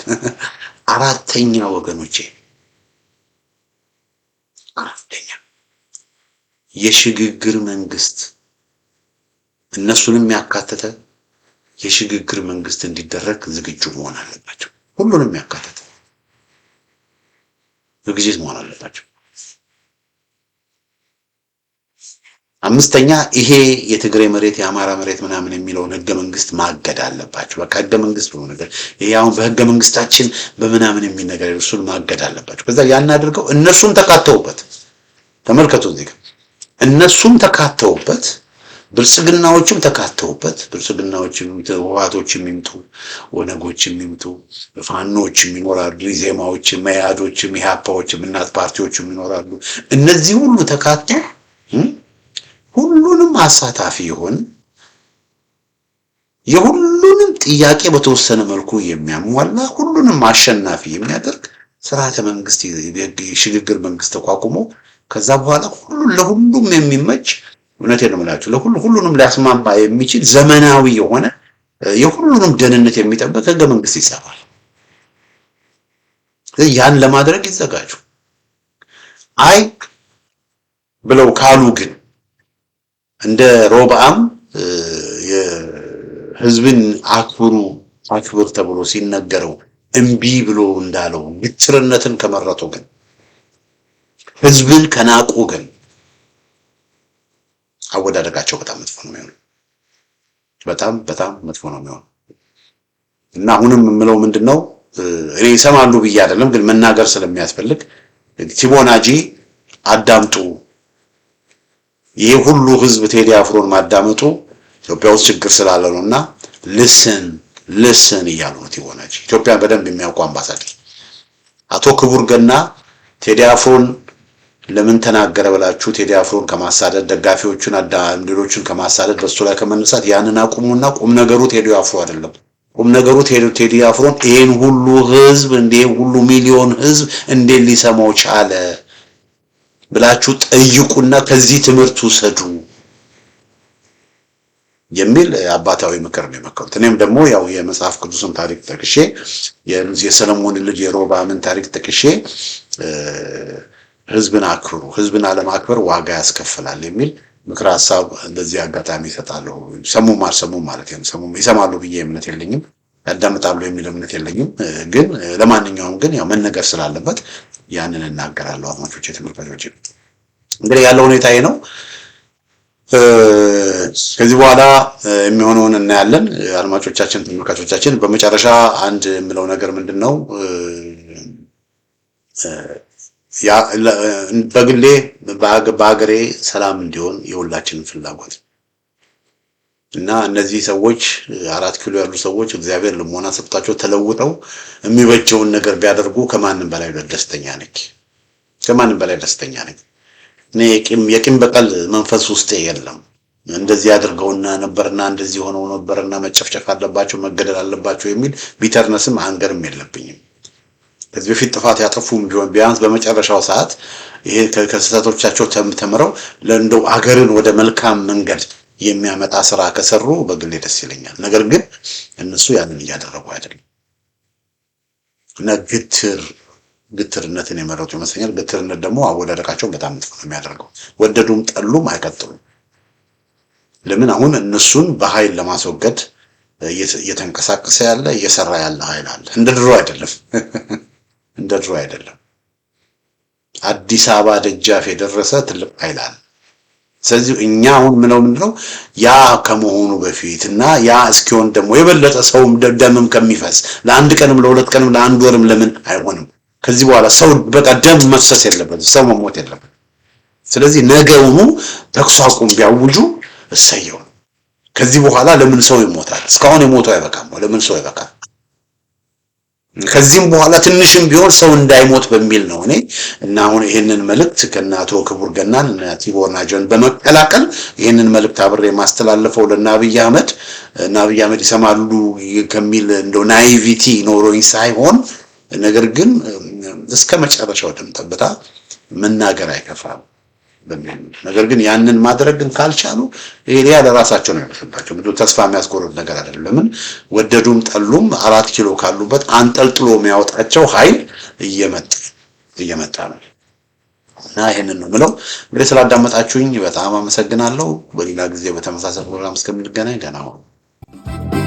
Speaker 1: አራተኛ ወገኖቼ፣ የሽግግር መንግስት እነሱንም ያካተተ የሽግግር መንግስት እንዲደረግ ዝግጁ መሆን አለባቸው። ሁሉንም ያካተተ ዝግጅት መሆን አለባቸው። አምስተኛ ይሄ የትግራይ መሬት የአማራ መሬት ምናምን የሚለውን ህገ መንግስት ማገድ አለባቸው። በቃ ህገ መንግስት ነው ነገር ይሄ አሁን በህገ መንግስታችን በምናምን የሚነገር እሱን ማገድ አለባቸው። ከዛ ያን አድርገው እነሱም ተካተውበት፣ ተመልከቱ እዚህ ጋር እነሱም ተካተውበት፣ ብልጽግናዎችም ተካተውበት፣ ብልጽግናዎችም ህወሓቶችም ይምጡ፣ ኦነጎችም ይምጡ፣ ፋኖችም ይኖራሉ፣ ዜማዎችም፣ መያዶችም፣ ኢህአፓዎችም፣ እናት ፓርቲዎችም ይኖራሉ። እነዚህ ሁሉ ተካተው ሁሉንም አሳታፊ ይሆን የሁሉንም ጥያቄ በተወሰነ መልኩ የሚያሟላ ሁሉንም አሸናፊ የሚያደርግ ስርዓተ መንግስት የሽግግር መንግስት ተቋቁሞ ከዛ በኋላ ለሁሉም የሚመች እውነቴን ነው የምላችሁ ሁሉንም ሊያስማማ የሚችል ዘመናዊ የሆነ የሁሉንም ደህንነት የሚጠብቅ ህገ መንግስት ይጻፋል። ያን ለማድረግ ይዘጋጁ። አይ ብለው ካሉ ግን እንደ ሮብዓም የህዝብን አክብር ተብሎ ሲነገረው እምቢ ብሎ እንዳለው ግትርነትን ከመረጡ ግን ህዝብን ከናቁ ግን አወዳደቃቸው በጣም መጥፎ ነው የሚሆነው። በጣም መጥፎ ነው የሚሆነው እና አሁንም የምለው ምንድነው እኔ ይሰማሉ ብዬ አይደለም፣ ግን መናገር ስለሚያስፈልግ ቲቦናጂ አዳምጡ። ይሄ ሁሉ ህዝብ ቴዲ አፍሮን ማዳመጡ ኢትዮጵያ ውስጥ ችግር ስላለ ነውና ልስን እያሉ ነው ቲቦናጂ። ኢትዮጵያን በደንብ የሚያውቁ አምባሳደር አቶ ክቡር ገና ቴዲ አፍሮን ለምን ተናገረ ብላችሁ ቴዲ አፍሮን ከማሳደድ ደጋፊዎቹን ሌሎችን ከማሳደድ በሱ ላይ ከመነሳት ያንን አቁሙና ቁም ነገሩ ቴዲ አፍሮ አይደለም። ቁም ነገሩ ቴዲ አፍሮን ይሄን ሁሉ ህዝብ ሁሉ ሚሊዮን ህዝብ እንዴት ሊሰማው ቻለ ብላችሁ ጠይቁና ከዚህ ትምህርት ውሰዱ የሚል አባታዊ ምክር ነው የመከሩት። እኔም ደግሞ ያው የመጽሐፍ ቅዱስን ታሪክ ጠቅሼ የሰለሞን ልጅ የሮብዓምን ታሪክ ጠቅሼ ህዝብን አክብሩ፣ ህዝብን አለማክበር ዋጋ ያስከፍላል የሚል ምክር ሐሳብ እንደዚህ አጋጣሚ ይሰጣለሁ። ሰሙም አልሰሙም ማለት ነው። ሰሙም ይሰማሉ ብዬ እምነት የለኝም፣ ያዳምጣሉ የሚል እምነት የለኝም። ግን ለማንኛውም ግን ያው መነገር ስላለበት ያንን እናገራለሁ። አድማጮቼ፣ ተመልካቾቼ እንግዲህ ያለው ሁኔታ ይሄ ነው። ከዚህ በኋላ የሚሆነውን እናያለን። አድማጮቻችን፣ ተመልካቾቻችን በመጨረሻ አንድ የምለው ነገር ምንድነው ያ በግሌ በአገሬ ሰላም እንዲሆን የሁላችንም ፍላጎት እና እነዚህ ሰዎች 4 ኪሎ ያሉ ሰዎች እግዚአብሔር ልሞና ሰጥቷቸው ተለውጠው የሚበጀውን ነገር ቢያደርጉ ከማንም በላይ ደስተኛ ነኝ። ከማንም በላይ ደስተኛ ነኝ። እኔ የቂም በቀል መንፈስ ውስጥ የለም። እንደዚህ አድርገውና ነበርና እንደዚህ ሆነው ነበርና መጨፍጨፍ አለባቸው መገደል አለባቸው የሚል ቢተርነስም አንገርም የለብኝም። ከዚህ በፊት ጥፋት ያጠፉም ቢሆን ቢያንስ በመጨረሻው ሰዓት ይሄ ከስህተቶቻቸው ተምረው ለእንደው አገርን ወደ መልካም መንገድ የሚያመጣ ስራ ከሰሩ በግሌ ደስ ይለኛል። ነገር ግን እነሱ ያንን እያደረጉ አይደለም እና ግትርነትን የመረጡ ይመስለኛል። ግትርነት ደግሞ አወዳደቃቸው በጣም መጥፎ ነው የሚያደርገው። ወደዱም ጠሉም አይቀጥሉም። ለምን አሁን እነሱን በኃይል ለማስወገድ እየተንቀሳቀሰ ያለ እየሰራ ያለ ኃይል አለ። እንደ ድሮ አይደለም እንደ ድሮ አይደለም። አዲስ አበባ ደጃፍ የደረሰ ትልቅ ኃይል አለ። ስለዚህ እኛ አሁን ምንድነው ያ ከመሆኑ በፊት እና ያ እስኪሆን ደግሞ የበለጠ ሰውም ደምም ከሚፈስ ለአንድ ቀንም ለሁለት ቀንም ለአንድ ወርም ለምን አይሆንም? ከዚህ በኋላ ሰው በቃ ደም መፍሰስ የለበትም፣ ሰው መሞት የለበትም። ስለዚህ ነገውኑ ተኩስ አቁም ቢያውጁ እሰየው። ከዚህ በኋላ ለምን ሰው ይሞታል? እስካሁን የሞተው አይበቃም? ለምን ሰው ይበቃል? ከዚህም በኋላ ትንሽም ቢሆን ሰው እንዳይሞት በሚል ነው እኔ እና አሁን ይሄንን መልእክት ከናቶ ክቡር ገናን እና ቲቦርና ጆን በመቀላቀል ይሄንን መልእክት አብሬ ማስተላለፈው ለአብይ አህመድ እና አብይ አህመድ ይሰማሉ ከሚል እንደው ናይቪቲ ኖሮኝ ሳይሆን ነገር ግን እስከ መጨረሻው ደም ጠብታ መናገር አይከፋም በሚል ነገር ግን ያንን ማድረግ ግን ካልቻሉ ይሄ ለራሳቸው ነው የሚያስፈልጋቸው። ብዙ ተስፋ የሚያስቆርጥ ነገር አይደለም። ለምን ወደዱም ጠሉም 4 ኪሎ ካሉበት አንጠልጥሎ የሚያወጣቸው ኃይል እየመጣ ነው እና ይሄንን ነው የምለው። እንግዲህ ስላዳመጣችሁኝ በጣም አመሰግናለሁ። በሌላ ጊዜ በተመሳሳይ ፕሮግራም እስከምንገናኝ ደህና ሁኑ።